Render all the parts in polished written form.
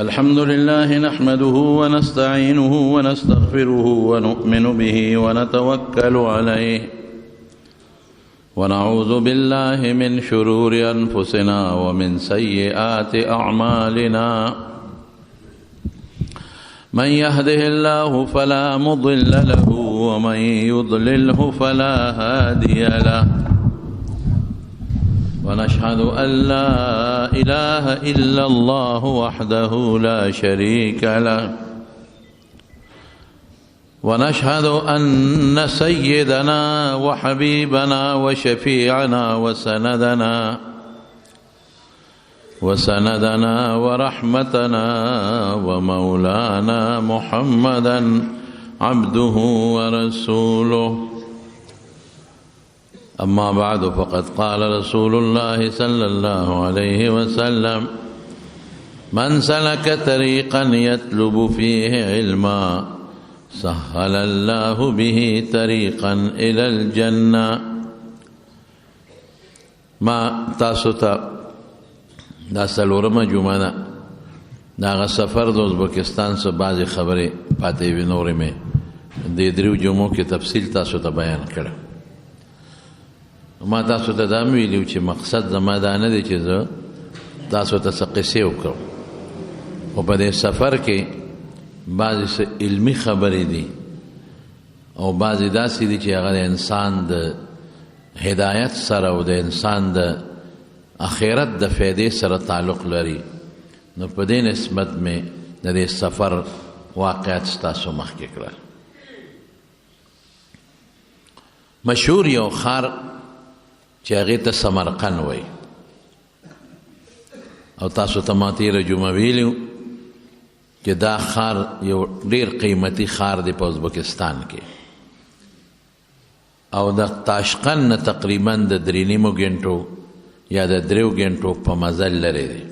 الحمد لله نحمده ونستعينه ونستغفره ونؤمن به ونتوكل عليه ونعوذ بالله من شرور أنفسنا ومن سيئات أعمالنا من يهده الله فلا مضل له ومن يضلله فلا هادي له ونشهد أن لا إله إلا الله وحده لا شريك له ونشهد أن سيدنا وحبيبنا وشفيعنا وسندنا ورحمتنا ومولانا محمدا عبده ورسوله. أما بعد فقد قال رسول الله صلى الله عليه وسلم من سلك طريقا يطلب فيه علما سهل الله به طريقا إلى الجنة. ما تاسوتا دا سلورم جمعه دا سفر د ازبکستان سے بعضی خبریں پاتے وی نور میں دې دریو جمعو کې تفصیل تاسو ته بیان کړم. ما تاسو ته دا ویلو چې مقصد زما دا نه دی چې زه تاسو ته څه قصې وکړم، خو په دې سفر کې بعضې څه علمي خبرې دي او بعضې داسې دي چې هغه د انسان د هدایت سره او د انسان د آخرت د فایدې سره تعلق لري. نو په دې نسبت مې د دې سفر واقعات ستاسو مخکې کړل. مشهور یو ښار چې هغې ته سمرقند وایي او تاسو ته ما تېره جمعه ویلي چې دا ښار یو ډېر قیمتي ښار دی په ازبکستان کې او د تاشقند نه تقریبا د 3.5 غنټو یا د 3 غنټو په مزل لرې دی.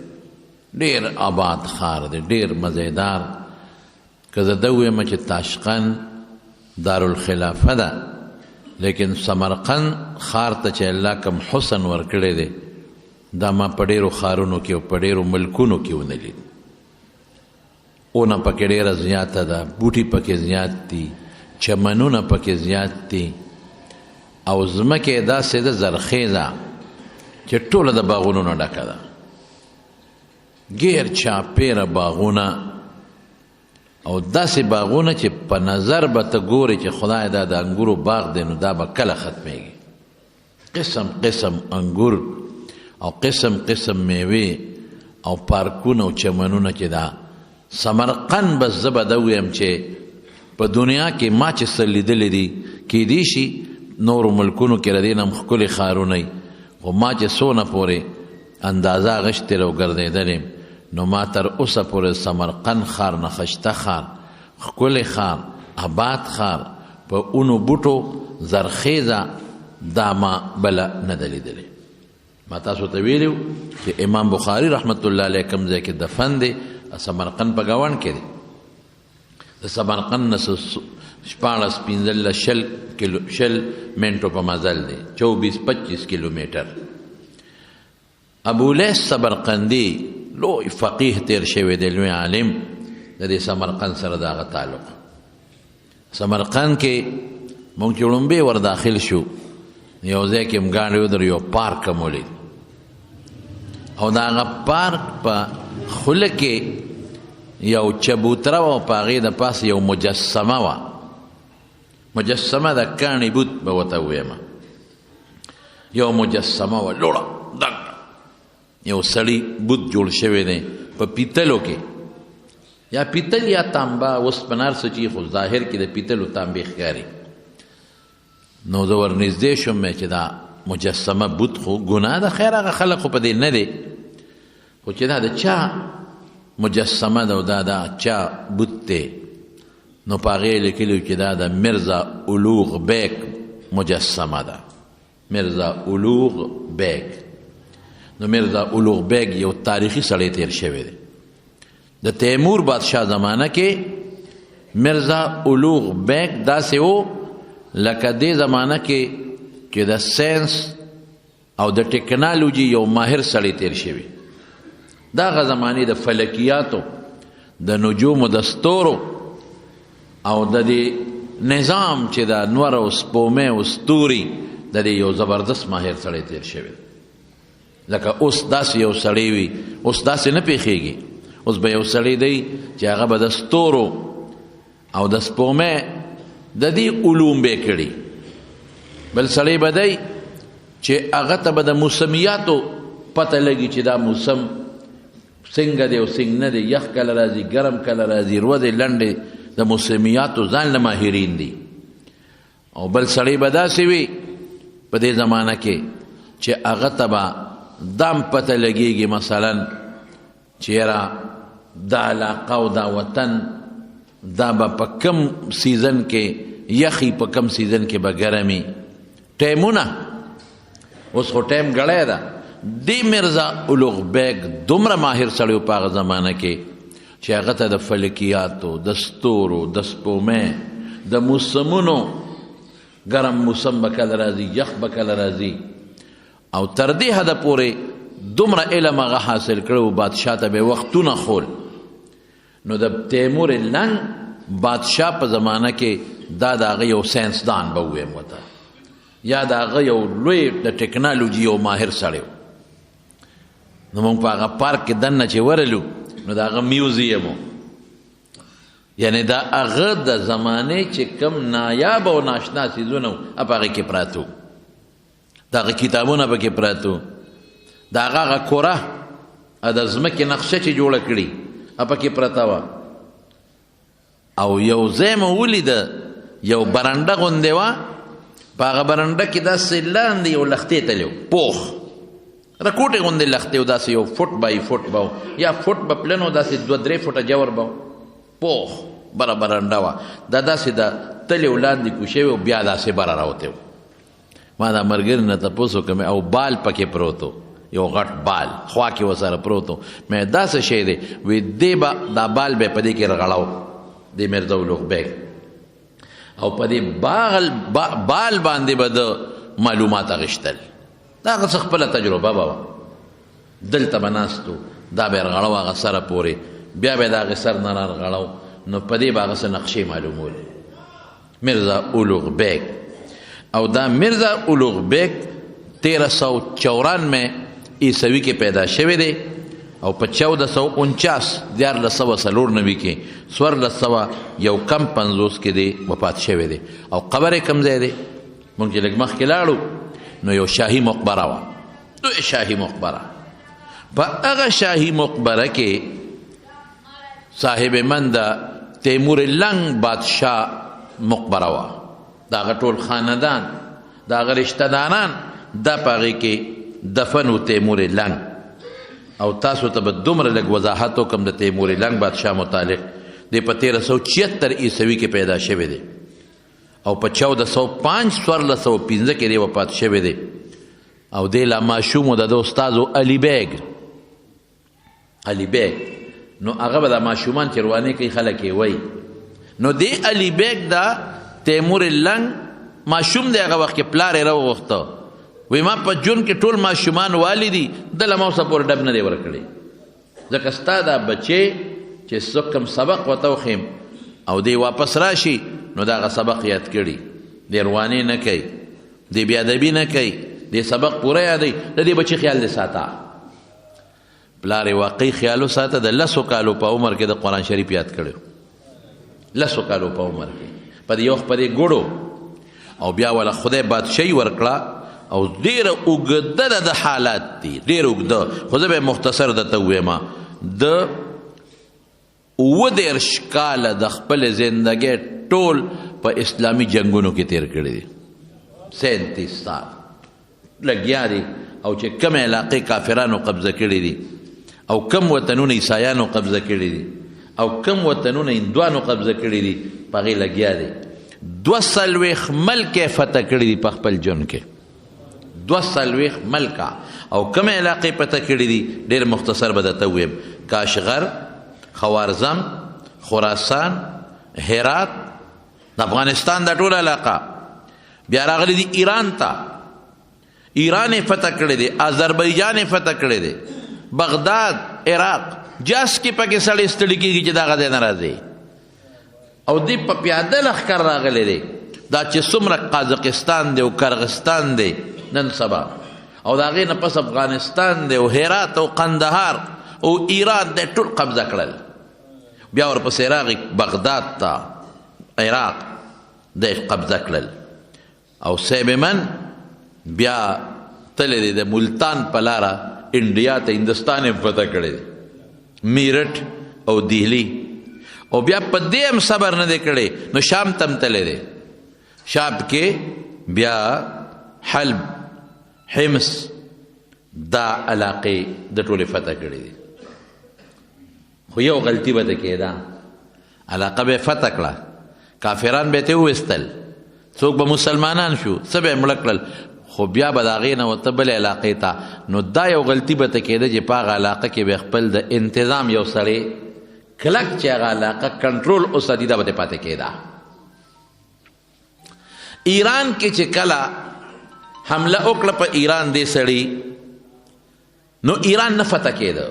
ډېر آباد ښار دی، ډېر مزیدار. که زه ده ویم چې تاشقند دارالخلافه ده، لیکن سمرقند ښار ته چې الله کم حسن ورکړی دی دا ما په ډېرو ښارونو کې او په ډېرو ملکونو کې ونه لید. اونه پکې ډېره زیاته ده، بوټي پکې زیات دي، چمنونه پکې زیات دي او ځمکه یې داسې ده زرخیزه چې ټوله د باغونو نه ډکه ده. ګیر چاپېره باغونه او داسې باغونه چې په نظر به ته ګورې چې خدای دا د انګورو باغ دی نو دا به کله ختمیږي. قسم قسم انګور او قسم قسم میوې او پارکونه او چمنونه چې دا سمرقند بس زه به ده ویم چې په دنیا کې ما چې څه لیدلی دي کیدی شي نورو ملکونو کې د دې نه هم ښکلي ښارونه وي، خو ما چې څونه پورې اندازه غشتې او ګرځېدلې نو ما تر اوسه پورې سمرقند ښار نخښته ښار، ښکلی ښار، آباد ښار، په اونو بوټو زرخیزه دا ما بله نه ده لیدلې. ما تاسو ته ویلي چې امام بخاري رحمت الله علیه کوم ځای کې دفن دی سمرقند په ګاونډ کې دی. د سمرقند نه 14-15 منټو په مزل دی، 24-25 کیلومیټر. ابو لیث سمرقندي لوی فقیه تیر شوی دی، لوی عالم، د دې سمرقند سره د هغه تعلق. سمرقند کې موږ چې لومبې ور داخل شو یو ځای کې مګاڼې ودرو، یو پارک هم ولید او د هغه پارک په خوله کې یو چبوتره وه او په هغې د پاسه یو مجسمه وه، مجسمه د کاڼي بوت به ورته وویمه، یو مجسمه وه لوړه دنګه، یو سړي بوت جوړ شوی دی په پیتلو کې، یا پیتل یا تانبه، اوسپنه هر څه چې خو ظاهر کې د پیتلو تانبې ښکاري. نو زه ورنږدې شوم چې دا مجسمه بوت خو ګناه ده، خیر هغه خلک خو په دې نه دی، خو چې دا د چا مجسمه ده او دا د چا بوت دی نو په هغې یې لیکلي چې دا د مرزا اولوغ بیک مجسمه ده. مرزا اولوغ بیک. نو مرزا اولوغ بیگ یو تاریخي سړی تیر شوی دی. د تیمور بادشاه زمانه کې مرزا اولوغ بیگ داسې و لکه دې زمانه کې چې د ساینس او د ټیکنالوژي یو ماهر سړی تیر شوی. دا غ زمانه د فلکیاتو د نجومو د ستورو او د دې نظام چې د انور او سپومې او ستوري د دې یو زبردست ماهر سړی تیر شوی لکه اوس داسې یو سړی وي اوس داسې نه پیښیږي اوس به یو سړی دی چې هغه به د ستورو او د سپومې د دې علوم به کړي بل سړی به دی چې هغه ته به د موسمیاتو پته لګي چې دا موسم څنګه دی او څنګه نه دی یخ کله راځي ګرم کله راځي ورځې لنډې د موسمیاتو ځان له ماهرین دي او بل سړی به داسې وي په دې زمانه کې چې هغه ته به دام پته لګېږي مثلا چې یاره دا علاقه او دا وطن دا به په کم سیزن کې یخي په کم سیزن کې به ګرمي ټیمونه اوس خو ټیم ګړی ده دی مرزا اولوغ بیگ دومره ماهر سړی په هغه زمانه کې چې هغه ته د فلکیاتو د ستورو د سپومې د موسمونو ګرم موسم به کله راځي یخ به کله راځي او تر دې حده پورې دومره علم هغه حاصل کړی و بادشاه ته به وختونه خول نو د تیمور لنګ بادشاه په زمانه کې دا د هغه یو ساینسدان به وویم ورته یا د هغه یو لوی د ټکنالوژي یو ماهر سړی و نو موږ په هغه پارک کې دننه چې ورلو نو د هغه میوزیم و یعنی دا هغه د زمانې چې کم نایاب او ناشنا څیزونه و په هغې کې پراته و د هغه کتابونه پکې پراته و د هغه کوره د ځمکې نقشه چې جوړه کړي پکې پرته وه او یو ځای مو ولیده یو برنډه غوندې وه په هغه برنډه کې داسې لاندې یو لختې تلی و پوخ رکوټې غوندې لختې و داسې یو فوټ بای فوټ به یا فوټ به پلن و داسې 2-3 فوټه جور به پوخ بره برنډه وه دا داسې د تلې و لاندې کوشوي و بیا داسې بره راوتی و ما دا ملګري نه تپوس وکړم او بال پکې پروت و یو غټ بال خوا کې ورسره پروت و مې دا څه شی دی وی دې به دا بال به په دې کې رغړاو د میرزا اولوغ بیګ او په دې بال باندې به د معلومات اخیستل دا هغه څه خپله تجربه به وه دلته به ناست و دا به یې رغړاو هغه سره پورې بیا به یې د هغې سر نه را رغړاو نو په دې به هغه څه نقشې معلومولې میرزا اولوغ بیګ او دا میرزا اولوغ بیګ 1394 عیسوي کې پیدا شوی دی او په 1449 کې 1450 کې دی وفات شوی دی او قبر یې کوم ځای دی مونږ چې لږ مخکې لاړو نو یو شاهي مقبره وه لوی شاهي مقبره په هغه شاهي مقبره کې صاحب من د تیمور لنګ بادشاه مقبره وه د هغه ټول خاندان د هغه رشته داران دا په هغې کې دفن و تیمور لنګ او تاسو ته به دومره لږ وضاحت وکړم د تیمور لنګ بادشاه متعلق دی په 1376 عیسوي کې پیدا شوی دی او په 1405 کې دی وفات شوی دی او دی لا ماشوم و د استاد علي بیګ نو هغه به د ماشومان چې روانې کوي خلک یې وایي نو دی علي بیګ دا تیمور لنګ ماشوم دی هغه وخت کې پلار یې راوغوښته وی ما په جون کې ټول ماشومان والی دي دله ما اوسه پورې ډب نه دی ورکړی ځکه ستا دا بچې چې څوک کوم سبق ورته وښیم او دی واپس راشي نو د هغه سبق یاد کړي دی روانې نه کوي دی بیادبي نه کوي دی سبق پوره یادوي د دې بچي خیال دی ساته پلار یې واقعي خیال وساته د 10 کالو په عمر کې د قرآن شریف یاد کړی 10 کالو په عمر کې په دې وخت په دې ګوړو او بیا ولا خدای بادشاهي ورکړه او ډېره اوږده د حالات دي ډېر اوږده خو زه به مختصر درته ووایم د 29 کاله د خپل زندګۍ ټول په اسلامي جنګونو کې تیر کړي دي 37 سال لګیا دي او چې کوم علاقې کافرانو قبضه کړي دي او کم وطنونه عیسایانو قبضه کړي دي او کم وطنونه هندوانو قبضه کړي دي په هغې لګیا دي 240 ملکې فتح کړي دي په خپل ژوند کې 240 ملکه او کوم علاقې پته کړي دي ډېر مختصر به درته ووایم کاشغر خوارزم خراسان هرات د افغانستان دا ټوله علاقه بیا راغلی دي ایران ته ایران یې فتح کړی دی آذربایجان یې فتح کړی دی بغداد عراق جاس کې پکې سړی ستړي کېږي چې دغه ځای نه راځي او دی په پیاده لښکر راغلی دی دا چې څومره قازقستان دی او کرغستان دی نن سبا او د هغې نه پس افغانستان دی او هرات او قندهار او ایران دی ټول قبضه کړل بیا ورپسې راغی بغداد ته عراق دی قبضه کړل او صیب من بیا تللی دی د ملتان په لاره انډیا ته هندوستان یې فتح کړی دی میرټ او دهلی او بیا په دې هم صبر نه دی کړی نو شام ته هم تللی دی شام کې بیا حلب حمص دا علاقې د ټولې فتح کړی دی خو یو غلطي به ته کېده علاقه به فتح کړه کافران به یې وویستل څوک به مسلمانان شو څه به یې مړه کړل خو بیا به د هغې نه ورته بلې علاقې ته نو دا یو غلطي به ته کېده چې په هغه علاقه کې به خپل د انتظام یو سړی کلک چې هغه علاقه کنټرول وساتي دا به ته پاتې کېده ایران کې چې کله حمله وکړه په ایران دې سړي نو ایران نه فتح کېده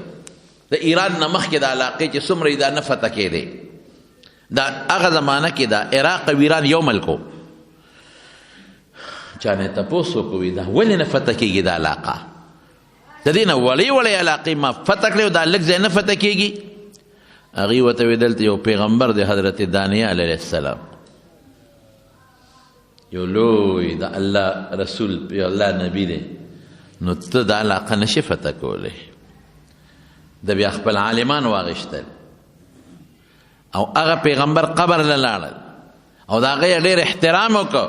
د ایران نه مخکې د علاقې چې څومره دا نه فتح کېدی دا هغه زمانه کې دا عراق او ایران یو ملکو چا نه تپوس وکړي دا ولې نه فتح کېږي دا علاقه د دې نه وړې وړې علاقې ما فتح کړې او دا لږ ځای نه فتح کېږي هغې ورته ویې دلته یو پیغمبر دی حضرت دانیال علیه السلام یو لوی د الله رسول یو الله نبی دی نو ته دا علاقه نشي فتح کولی د بیا خپل عالمان واغشتل او هغه پیغمبر قبر له لاړل او د هغه یې ډېر احترام وکړ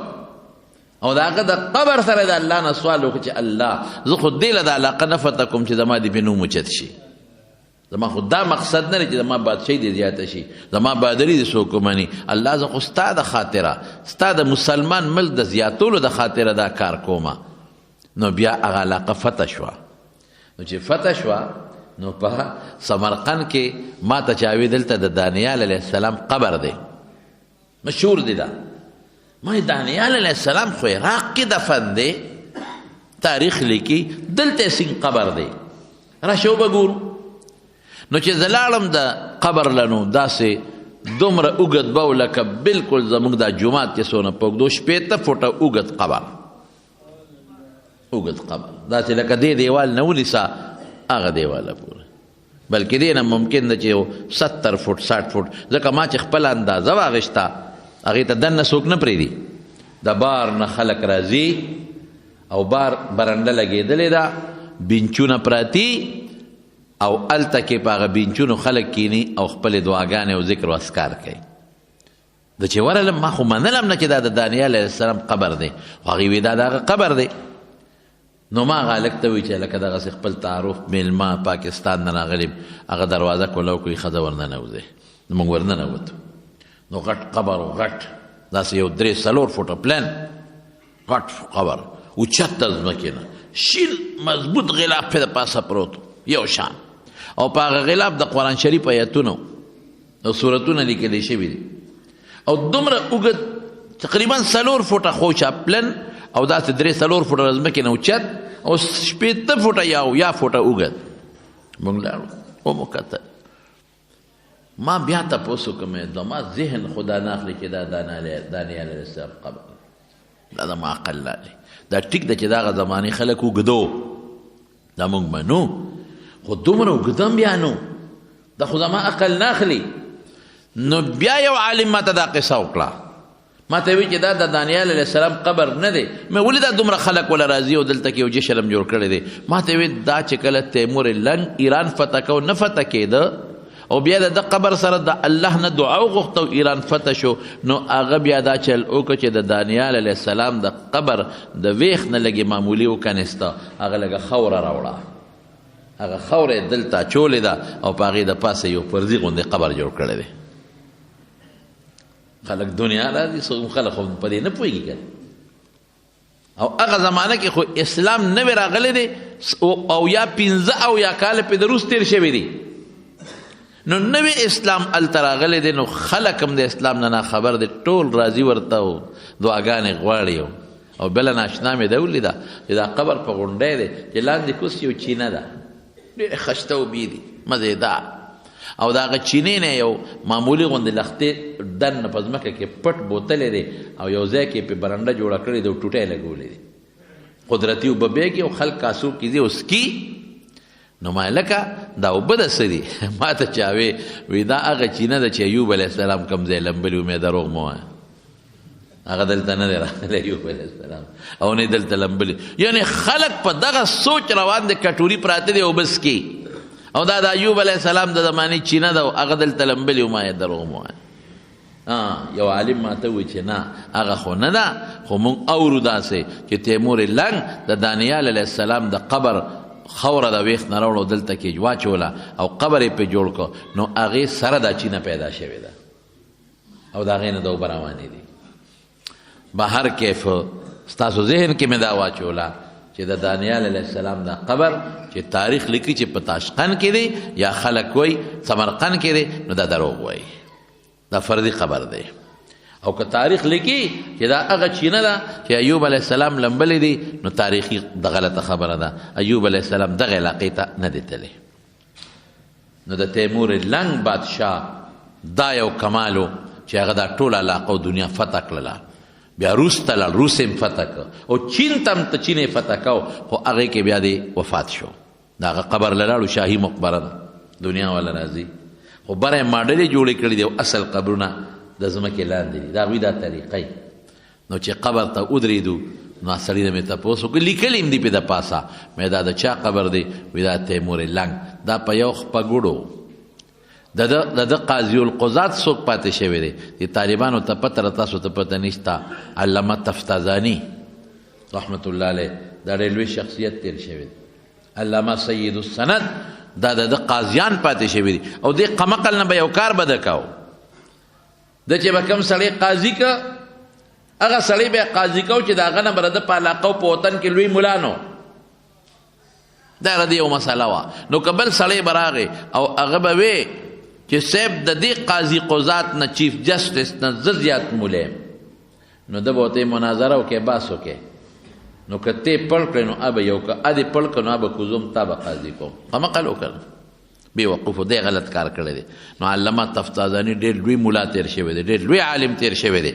او د هغه د قبر سره د الله نه سوال وکړو چې الله زه خو دې له د علاقه نه فتح کوم چې زما دې پې نوم اوچت شي زما خو دا مقصد نه دی چې زما بادشاهي دې زیاته شي زما بهادري دې څوک ومني الله زه خو ستا د خاطره ستا د مسلمان ملک د زیاتولو د خاطره دا کار کومه نو بیا هغه علاقه فتح شوه نو چې فتح شوه نو په سمرقند کې ما ته چا وی دلته د دانیال علیه السلام قبر دی مشهور دی دا ما دانیال علیه السلام خو عراق کې دفن دی تاریخ لیکي دلته سین قبر دی راشه وګورو نو چې زه لاړم د قبر لنو داسې دومره اوږد به و لکه بلکل زموږ دا جومات چې څونه په اوږدو شپېته فوټه اوږد قبر اوږد قبر داسې لکه دې دیوال نه ونیسه هغه دیواله پورې بلکې دې نه ممکن ده چې یو 70 فوټ 60 فوټ ځکه ما چې خپله اندازه واخېسته هغې ته دننه څوک نه پرېږدي د بار نه خلک راځي او بار برنډه لګېدلې ده بینچونه پراتي او هلته کې په هغه بینچونو خلک کینی او خپلې دعاګانې او ذکر و اذکار کوي د چې ورغلم ما خو منلم نه چې دا د دانیال علیه السلام قبر دی خو هغې وی دا د هغه قبر دی نو ما هغه هلک ته وایي چې هلکه دغسې خپل تعارف میلمه پاکستان نه راغلي هغه دروازه کوله وکړي ښځه ورننوځئ موږ ورننوتو نو غټ قبر و غټ داسې یو 3-4 فوټه پلن غټ قبر اوچت د ځمکې نه شین مضبوط غلاف پې د پاسه پروت یو شان او په هغه غلاف د قرآن شریف ایتونه او سورتونه لیکلی شوي دي او دومره اوږد تقریبا 4 فوټه خوچه پلن او داسې 3-4 فوټه د ځمکې نه اوچت او 15 فوټه یا فوټه اوږد موږ لاړو ومو کتل ما بیا تپوس وکړم زما ذهن خدا نه اخلي چې دا دانیال علیه السلام قبر دا زما عقل لالی دا ټیک ده چې د هغه زمانې خلک اوږدو دا موږ منو خو دومره اوږده هم بیا نو دا خو زما عقل نه اخلي نو بیا یو عالم ما ته دا قصه وکړه ما ته وی چې دا د دانیال علیه السلام قبر نه دی مې ولې دا دومره خلک وله راځي او دلته کې یو جشن هم جوړ کړی دی ما ته وی دا چې کله تیمور لنګ ایران فتح کو نه فتح کېده او بیا د قبر سره د الله نه دعا وغوښته او ایران فتح شو نو هغه بیا دا چل وکړه چې د دانیال علیه السلام د قبر د ویښ نه لږې معمولي وکنیسته هغه لږه خوره راوړه هغه خوره یې دلته اچولې ده او په هغې د پاسه یو پردي غوندې قبر جوړ کړی دی خلک دنیا راځي څوک خلک خو په دې نه پوهېږي که او هغه زمانه کې خو اسلام نوی راغلی دی او یا 15 او یا کاله پې د روس تېر شوي دي نو نوی اسلام هلته راغلی دی نو خلک هم د اسلام نه ناخبر دی ټول راځي ورته او دعاګانې غواړي او بله ناشنا مې ده ولیده چې دا قبر په غونډی دی چې لاندې کوس یو چینه ده ډېرې خشته اوبې دي مزېدار او د هغه چینې نه یو معمولي غوندې لختې دننه په ځمکه کې پټ بوتلی دی او یو ځای کې یې پې برنډه جوړه کړې ده او ټوټی لګولی دی قدرتي اوبه بیګي او خلک کاسو کې دي او سکي نو ما لکه دا اوبه د څه دي ما ته چا وی دا هغه چینه ده چې ایوب علیه السلام کوم ځای لمبلي و مې دروغ مه وایه هغه دلته نه دی راغلی ایوب علیه السلام او نه دلته لمبلي یعنې خلک په دغه سوچ روان دی کټوري پراته دی اوبه څکي او دا د ایوب علیه السلام د زمانې چینه ده هغه دلته لمبلي و ما یې دروغ مه وایه یو عالم ما ته وایي چې نه هغه خو نه ده خو موږ اورو داسې چې تیمور لنګ د دانیال علیه السلام د قبر خوره د ویښ نه راوړو دلته کې واچوله او قبر یې پې جوړ کړو نو هغې سره دا چینه پیدا شوې ده او د هغې نه د اوبه روانې دي بهر کیف ستاسو ذهن کې مې دا واچوله چې د دانیال علیه السلام دا قبر چې تاریخ لیکي چې په تاشقند کې دی یا خلک وایي سمرقند کې دی نو دا دروغ وایي دا فردي قبر دی او که تاریخ لیکي چې دا هغه چینه ده چې ایوب علیه السلام لمبلی دی نو تاریخي د غلطه خبره ده ایوب علیه السلام دغه علاقې ته نه دی تللی نو د تیمور لنګ بادشاه دا یو کمالو چې هغه دا ټوله علاقه او دنیا فتح کړله بیا روس ته لاړ روس یې فتح کړ او چین ته هم ته چین یې فتح کو خو هغې کې بیا دی وفات شو د هغه قبر له لاړو شاهي مقبره ده دنیا والا راځي خو بره یې ماډلې جوړې کړي دي او اصل قبرونه د ځمکې لاندې دي د هغوی دا طریقه نو چې قبر ته ودرېدو نو سړي نه مې تپوس وکړ لیکلي هم دي پې د پاسه مې دا د چا قبر دی وی دا تیمور لنګ دا په یو خپګوړو د ده قاضي القضات څوک پاتې شوی دی د طالبانو ته پته تاسو ته پته نشته علامه تفتازاني رحمت الله علیه دا ډېر لوی شخصیت تیر شوی دی علامه سید السند دا د قاضیان پاتې شوي دي او دې قمقل نه به یو کار به ده کو د چې به کوم سړی قاضي که هغه سړی به قاضي کو چې د هغه نه به د په علاقه او په وطن کې لوی ملا نو دا د یو مسله وه نو که بل سړی به راغی او هغه به وی چې صاحب د دې قاضي قضات نه چیف جسټس نه زه زیات مولی نو ده به ورته مناظره وکړې بحث وکړې نو که ته پړ کړې نو ابه یو که ادې پړ کړه نو ابه کوزوم تا به قاضي کوم قمقل وکړه بې وقوفو دی غلط کار کړی دی نو علامه تفتازاني ډېر لوی ملا تیر شوی دی ډېر لوی عالم تیر شوی دی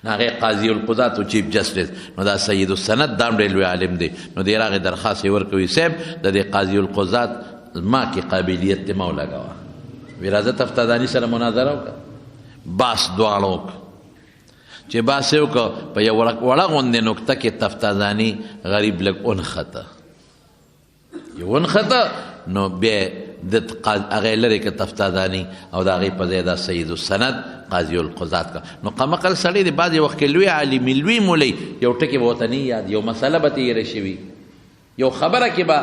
نو هغې قاضي القضات او چیف جسټس نو دا سید السند دا هم ډېر لوی عالم دی نو دې راغې درخواست یې ورکوي صاحب د دې قاضي القضات ما کې قابلیت دی ما ولګوه وی راځه تفتازاني سره مناظره وکړه باس دواړه وکړه چې باس یې وکړه په یو وړه غوندې نکته کې تفتازاني غریب لږ ونښته یو ونښته نو بیا د هغې لرې که تفتازاني او د هغې په ځای دا سید السند قاضي القضات کا نو قمقل سړی دی بعضې وخت کې لوی عالمي لوی مولی یو ټکې به ورته نه یاد یو مسله به تېره شوي یو خبره کې به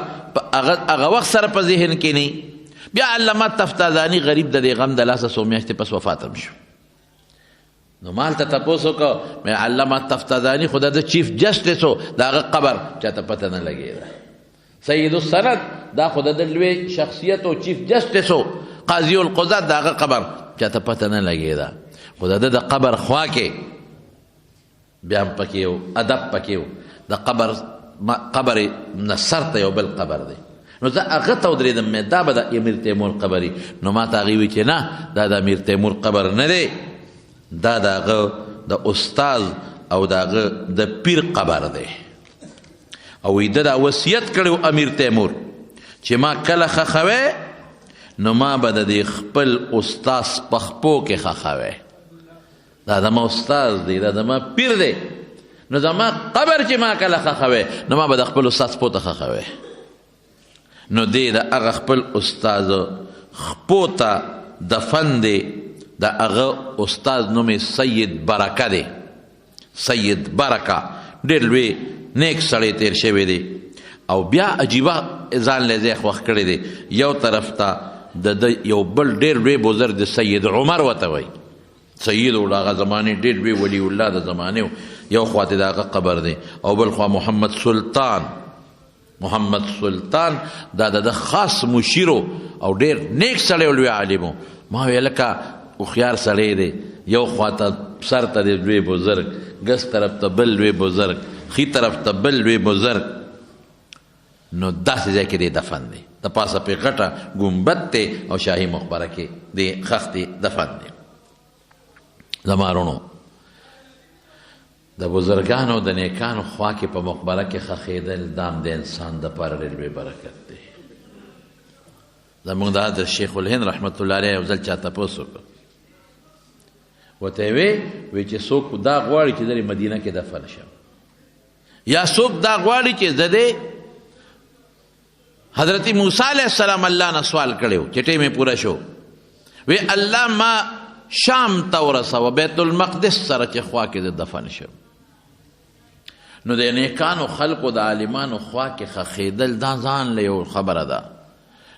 هغه وخت سره په ذهن کې نه بیا علامه تفتازاني غریب د دې غم د لاسه څو میاشتې پس وفات هم شو نو ما هلته تپوس وکړه مې علامه تفتازاني خو د چیف جسټس و د هغه قبر چاته پته نه لګېده سید السند دا خو د لوی شخصیت او چیف جسټس و قاضي القضات د هغه قبر چاته پته نه لګېده خو د ده د قبر خوا کې بیا هم پکې یو ادب پکې و د قبر نه سر ته یو بل قبر دی نو زه هغه ته ودرېدم مې دا به د امیر تیمور قبر نو ما ته هغې وی چې نه دا د امیر تیمور قبر نه دی دا د هغه د استاذ او د هغه د پیر قبر دی او وی ده دا وصیت کړی امیر تیمور چې ما کله خښوی نو ما به د دې خپل استاذ په خپو کې خښوی دا زما استاذ دی دا زما پیر دی نو زما قبر چې ما کله خښوی نو ما به د خپل استاذ خپو ته خښوی نو دی د هغه خپل استاذ خپو ته دفن دی د هغه استاذ نوم یې سید برکه دی سید برکه ډېر لوی نیک سړی تیر شوی دی او بیا عجیبه ځان له ځای وخت کړی دی یو طرف ته د یو بل ډېر لوی بزرګ د سید عمر ورته وایي سید و د هغه زمانې ډېر لوی ولی الله د زمانې یو خوا ته د هغه قبر دی او بل خوا محمد سلطان دا د خاص مشیرو او ډېر نیک سړی او لوی عالم ما ویل لکه هوښیار سړی دی یو خوا ته سر ته د لوی بزرګ ګس طرف ته بل لوی بزرګ خی طرف ته بل لوی بزرګ نو داسې ځای کې دی دفن دی د پاسه پې غټه ګنبد دی او شاهي مقبره کې د خښتې دفن دی. زما وروڼو د بزرګانو د نیکانو خوا کې په مقبره کې ښخېدل دام د انسان دپاره ډېر بې برکت دی. زمونږ د حضرت شیخ الهند رحمت الله علیه یو ځل چا تپوس وکړ، ورته یې وی چې څوک دا غواړي چې د مدینه کې دفن شم، یا څوک دا غواړي چې زه د حضرت موسی علیه السلام الله نه سوال کړی و چې ټیم یې پوره شو، وی الله ما شام ته ورسوه بیت المقدس سره چې خوا کې د دفن شم. نو د نیکانو خلقو د عالمانو خوا کې ښخېدل دا ځان له یو خبره ده.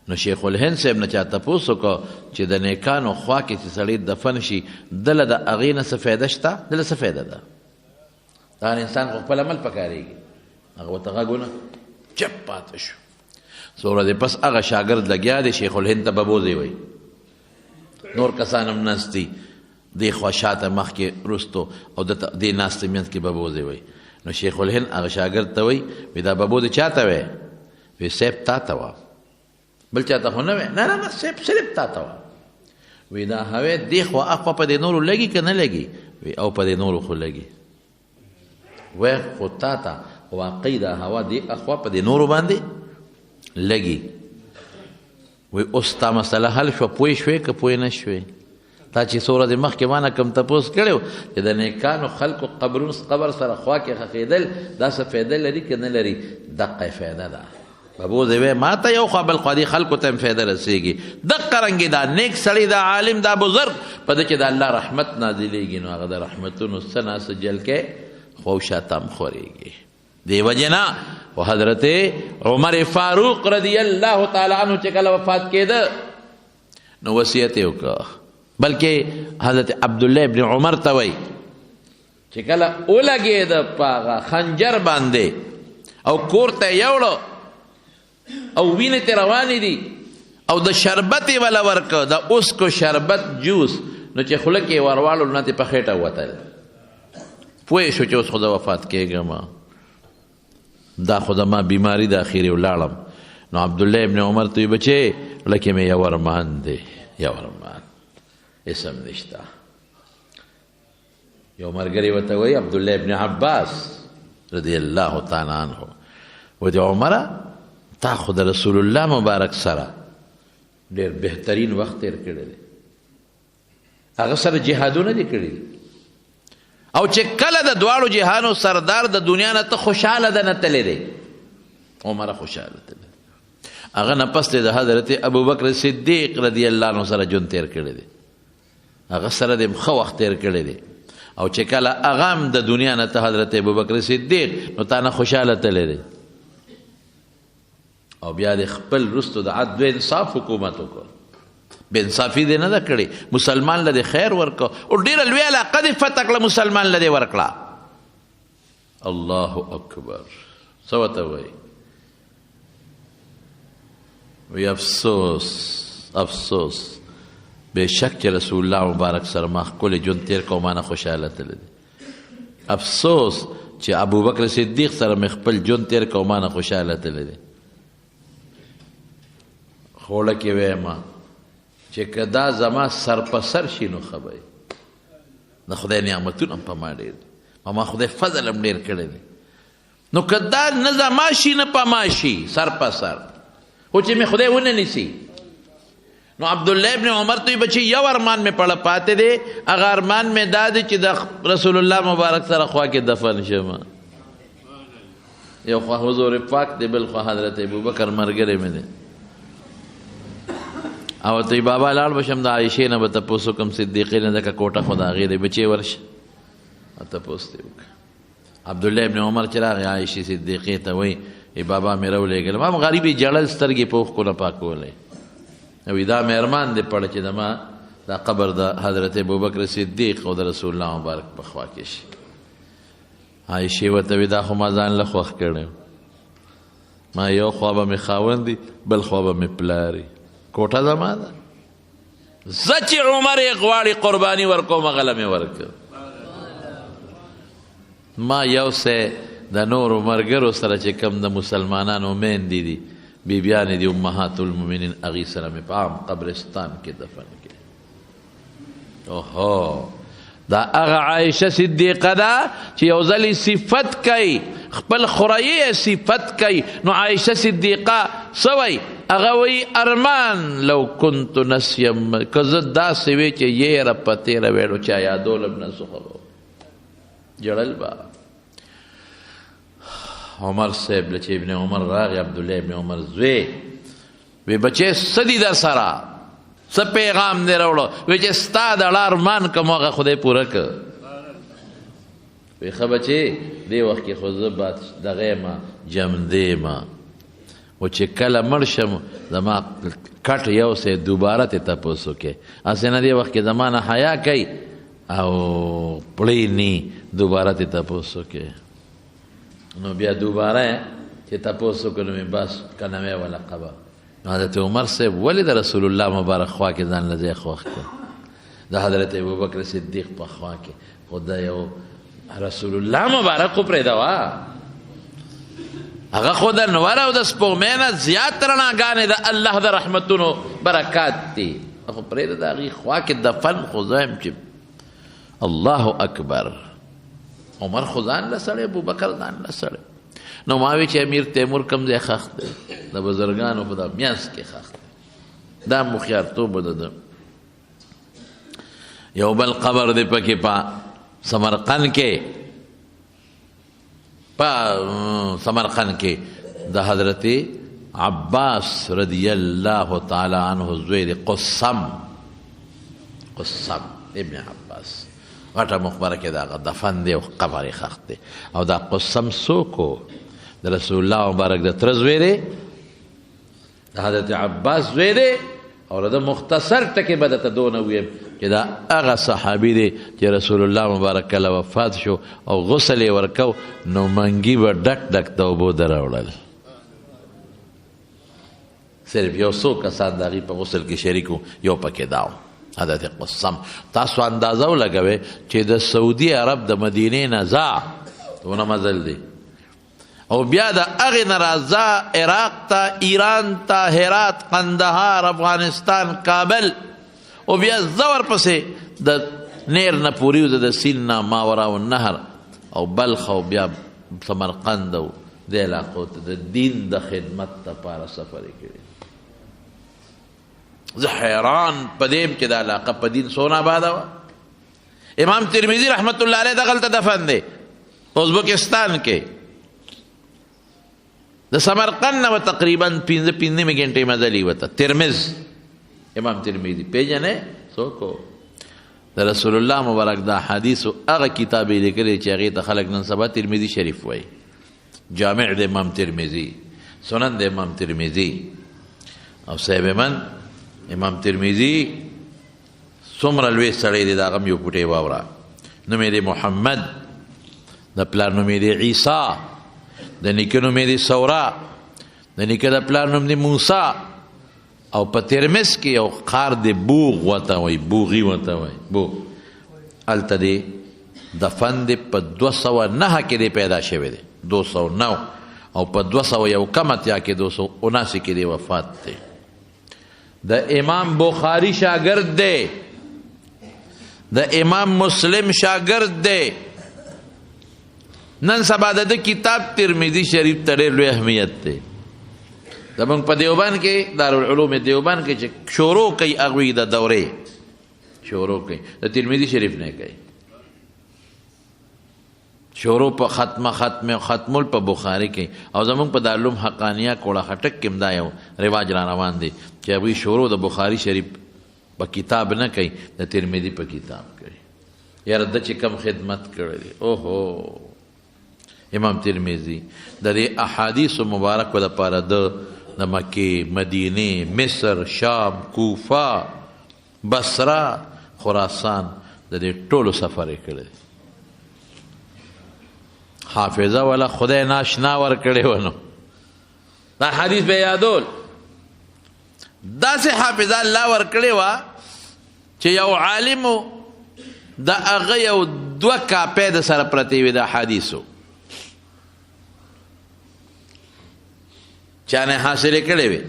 نو شیخ الهند صاحب نه چا تپوس وکړو چې د نیکانو خوا کې چې سړی دفن شي دله د هغې نه څه فایده شته؟ دله څه فایده ده؟ دا انسان خو خپل عمل پکارېږي. هغه ورته غږ ونه چپ پاتې شو. څو ورځې پس هغه شاګرد لګیا دی شیخ الهند ته ببوزی وی، نور کسان هم ناست دي دې خوا شاته مخکې رستو او دې ناستې منځ کې ببوزی وی. نو شیخ الهند هغه شاګرد ته وی دا ببوزی چا ته وی؟ وی صاحب تا ته وه، بل چاته خو نه وی. نه نه صاحب صرف تا ته وه. وی دا هوی دې خوا اخوا په دې نورو لګي که نه لګي؟ وی او په دې نورو خو لګي. وی خو تا ته واقعي دا هوا دې اخوا په دې نورو باندې لګي. وی اوس تا مسله حل شوه، پوه شوې که پوه نه شوې؟ تا چې څو ورځې مخکې مانه کوم تپوس کړی و چې د نیکانو خلکو قبر سره خوا کې ښخېدل دا څه فایده لري که نه لري؟ دقه فایده ده. ببوزې وی ما ته یو خوا بل خوا دې خلکو ته هم فایده رسېږي. دقه رنګې دا نیک سړی دا عالم دا بزرګ په ده چې د الله رحمت نازلېږي نو هغه د رحمتونو څه ناسه جلکې خو شاته هم خورېږي. دی وجه نه و حضرت عمر فاروق رضی الله تعالی عنہ چې کله وفات کېده نو وصیت یې وکړه، بلکې حضرت عبدالله ابن عمر ته وایي چې کله ولګېده په هغه خنجر باندې او کور ته یوړو او وینې ترې روانې دي او د شربت یې وله ورکړه، د اوسکو شربت جوس، نو چې خوله کې یې ورواړو نه ترې په خېټه ووتل. پوه شو چې اوس خو زه وفات کېږم، دا خو زما بیماري د اخرې ولاړم. نو عبدالله ابن عمر ته وی بچې لکه مې یو ارمان دی، یو ارمان اسم نشته. یو ملګری ورته وایي عبدالله ابن عباس رضی الله تعالی عنه وایي عمره تا خو د رسول الله مبارک سره ډېر بهترین وخت تېر کړی دی، هغه سره جهادونه دې کړي دي او چې کله د دواړو جهانو سردار د دنیا نه ته خوشحاله ده نه تللی دی. عمره خوشحاله تللی، هغه نه پس د حضرت ابوبکر صدیق رضی الله عنه سره ژوند تېر کړی دی، هغه سره د ښه وخت تېر کړی دی. او چې کله هغه هم د دنیا نه ته حضرت ابوبکر صدیق نو تا نه خوشحاله تللی دی. او بیا د خپل وروستو د عدل و انصاف حکومت وکړ، بې انصافي دې نه ده کړې، مسلمان له دې خیر ورکړه او ډېره لویه علاقه دې فتح کړه مسلمان له دې ورکړه. الله اکبر. څه ورته وایي؟ وی افسوس افسوس بېشک چې رسول الله مبارک سره ما ښکلی ژوند تېر کړ او ما نه خوشحاله تللی دی. افسوس چې ابوبکر صدیق سره مې خپل ژوند تېر کړ او ما نه خوشحاله تللی دی. خوله کې ویمه چې که دا زما سر په سر شي نو ښه به د خدای نعمتونه هم په ما ډېر دي، ما خدای فضل هم ډېر کړی دی. نو که دا نه زما شي نه په ما شي سر په سر، خو چې مې خدای ونه نیسي. نو عبدالله ابن عمر ته بچي یو ارمان مې پړه پاتې دی، هغه ارمان مې دا دی چې د رسول الله مبارک سره خوا کې دفن شم. یو خوا حضور پاک دی، بل خوا حضرت ابوبکر ملګری مې دی. او ته بابا لاړ بشم د عایشې نه به تپوس وکړم صدیقې نه ځکه کوټه خو د هغې دی، بچې ورشه تپوس دې وکړه. عبدالله ابن عمر چې راغی عایشې صدیقې ته وایي ای بابا مې راولېږلم، ما غریب یې ژړل سترګې په اوښکو نه پاکولی. وایي دا مې ارمان دی پړه چې زما دا قبر د حضرت ابوبکر صدیق او د رسول الله مبارک په خوا کې شي. عایشې ورته وایي دا خو ما ځان له خوښ کړی، ما یو خوا به مې خاوند دی بل خوا به مې پلاري، کوټه زما ده، زه چې عمر یې غواړي قرباني ورکوم هغه له مې ورکړه. ما یو څه د نورو ملګرو سره چې کوم د مسلمانانو میندې دي بیبیان دی امهات المؤمنین اغی سره مې په عام قبرستان کې دفن کړي. اوهو دا هغه عایشه صدیقه ده چې یو ځلې صفت کوي خپل خورایي صفت کوي. نو عایشه صدیقه څه وایي؟ هغه وایي ارمان لو کنت نسیم، که زه داسې وی چې یېره په تېره ویړو چا یادولم نه څه خبر جړل به. عمر صاحب له چې ابن عمر راغی، عبدالله ابن عمر زوی، وی بچې څه دي در سره، څه پیغام دې راوړو؟ وی چې ستا د اړه ارمان کوم هغه خدای پوره که. وی ښه بچې دې وخت کې خو زه دغه یم جمدې یم، و چې کله مړ شم زما کټ یو سی دوباره تې تپوس وکړې. هسې نه دې وخت کې زما نه حیا کوي او پړی نی دوباره تې تپوس وکړې. نو بیا دوباره چې تپوس وکړو مې بس که نوی ولقبه. نو حضرت عمر صاحب ولې د رسول الله مبارک خوا کې ځان له ځای خوښ کړ؟ د حضرت ابوبکر صدیق په خوا کې خو د یو رسول الله مبارک خو پرېږده وه، هغه خو د نور او د سپوږمۍ نه زیات رڼاګانې د الله د رحمتونو برکات دي، خو پرېږده د هغې خوا کې دفن. خو زه یم چې الله اکبر، عمر خو ځان له سړی، ابوبکر ځان له سړی. نو ما وی چې امیر تیمور کوم ځای ښخ دی؟ د بزرګانو په دا میانځ کې ښخ دی. دا مخیارتوب به د یو بل قبر دی پکې په سمرقند کې، په سمرقند کې د حضرت عباس رضی الله تعالی عنه زوی دی، قسم ابن عباس، غټه مقبره کې دغه دفن دی او قبر یې ښخ دی. او دا قسم څوک و؟ د رسول الله مبارک د تره زوی دی، د حضرت عباس زوی دی. او د مختصر ټکې به درته دونه ویم چې دا هغه صحابي دی چې رسول الله مبارک کله وفات شو او غسل یې ورکو نو منګي به ډک ډک د اوبو د راوړل. صرف یو څو کسان د هغې په غسل کې شریک وو، یو پکې دا و حضرت قسم. تاسو اندازه ولګوئ چې د سعودي عرب د مدینې نه ځه دونه مزل دی، او بیا د هغې نه راځه عراق ته، ایران ته، هرات، قندهار، افغانستان، کابل، او بیا زه ورپسې د نیر نه پورې و د سیند نه ماوراء النهر او بلخ او بیا سمرقند او دې علاقو ته د دین د خدمت دپاره سفر یې کړی. زه حیران په دې یم چې دا علاقه په دین څونه آباده وه. امام ترمذي رحمت الله علیه دغلته دفن دی ازبکستان کې. د سمرقند نه به تقریبا 15 غنټې مزلي وته. ترمذ امام ترمذي پیژنې څوک و؟ د رسول الله مبارک دا حدیث هغه کتاب یې لیکلی چې هغې ته خلک نن سبا ترمذي شریف وایي. جامع د امام ترمذي، سنن د امام ترمذي. او صاحب من امام ترمذي څومره لوی سړی دی، د هغه م یو پوټی واوره. نوم یې دی محمد، د پلار نوم یې دی عیسی، د نیکه نوم یې دی ثوره، د نیکه د پلار نوم دی موسی. او په ترمذ کې یو ښار دی بوغ ورته وایي، بوغي ورته وایي، بوغ. هلته دی دفن دی، په 209 کې دی پیدا شوی دی، 209. او په 201 اتیا کې 279 کې دی وفات دی. د امام بخاری شاگرد دی، د امام مسلم شاگرد دی. نن سبا د کتاب ترمذی شریف ته ډېر لوی اهمیت دی. زمونږ په دیوبند کې دارالعلوم دیوبند کې چې شروع کوي هغوی د دورې شروع کوي د ترمذی شریف نه کوي شروع په ختمول په بخاری کوي. او زمونږ په دارالعلوم حقانیه کوړه خټک کې هم دا یو رواج را روان دی چې هغوی شروع د بخاری شریف په کتاب نه کوي، د ترمذی په کتاب کوي. یاره ده چې کم خدمت کړی دی. اوهو امام ترمذی د دې احادیثو مبارکو دپاره د مکې، مدینې، مصر، شام، کوفه، بصره، خراسان د دې ټولو سفر یې کړی دی. حافظه والا خدای ناشنا ورکړی و. نو دا حدیث به یادول، داسې حافظه الله ورکړې وه چې یو عالمو د هغه یو 2 کاپۍ د سره پرتې وې د حدیثو. چا نه حاصلې کړې وي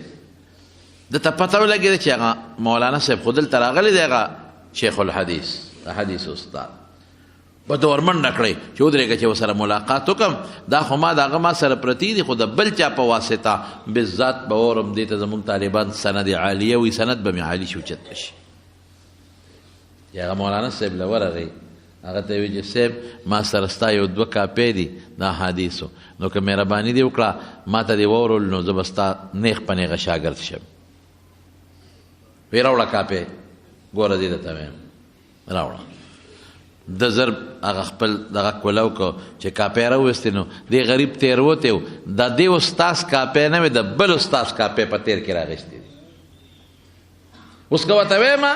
دته پته ولګېده چې هغه مولانا صاحب خو دلته راغلی دی هغه شیخ الحدیث حدیث استاد به د ورمنډه کړئ چې ودرېږه چې ورسره ملاقات وکړم دا خو ما د هغه ما سره پرتي دي خو د بل چا په واسطه بالذات به اورم دې ته زموږ طالبان سند عالیه وي سند به مې عالي شي اوچت بشي چې هغه مولانا صاحب له ورغی هغه ته ویل چې صاحب ما سره ستا یو 2 کاپۍ دي د احادیثو نو که مهرباني دې وکړه ما ته دې واورول نو زه به ستا نیغ په نیغه شاګرد شم وی راوړه کاپۍ ګوره دې درته وایم راوړه د زر هغه خپل دغه کولاو کو چې کاپۍ راوستې نو دې غریب تېروتی و د دې استاذ کاپۍ نه وې د بل استاذ کاپۍ په تېر کې راغېستې دي اوس که ورته وایم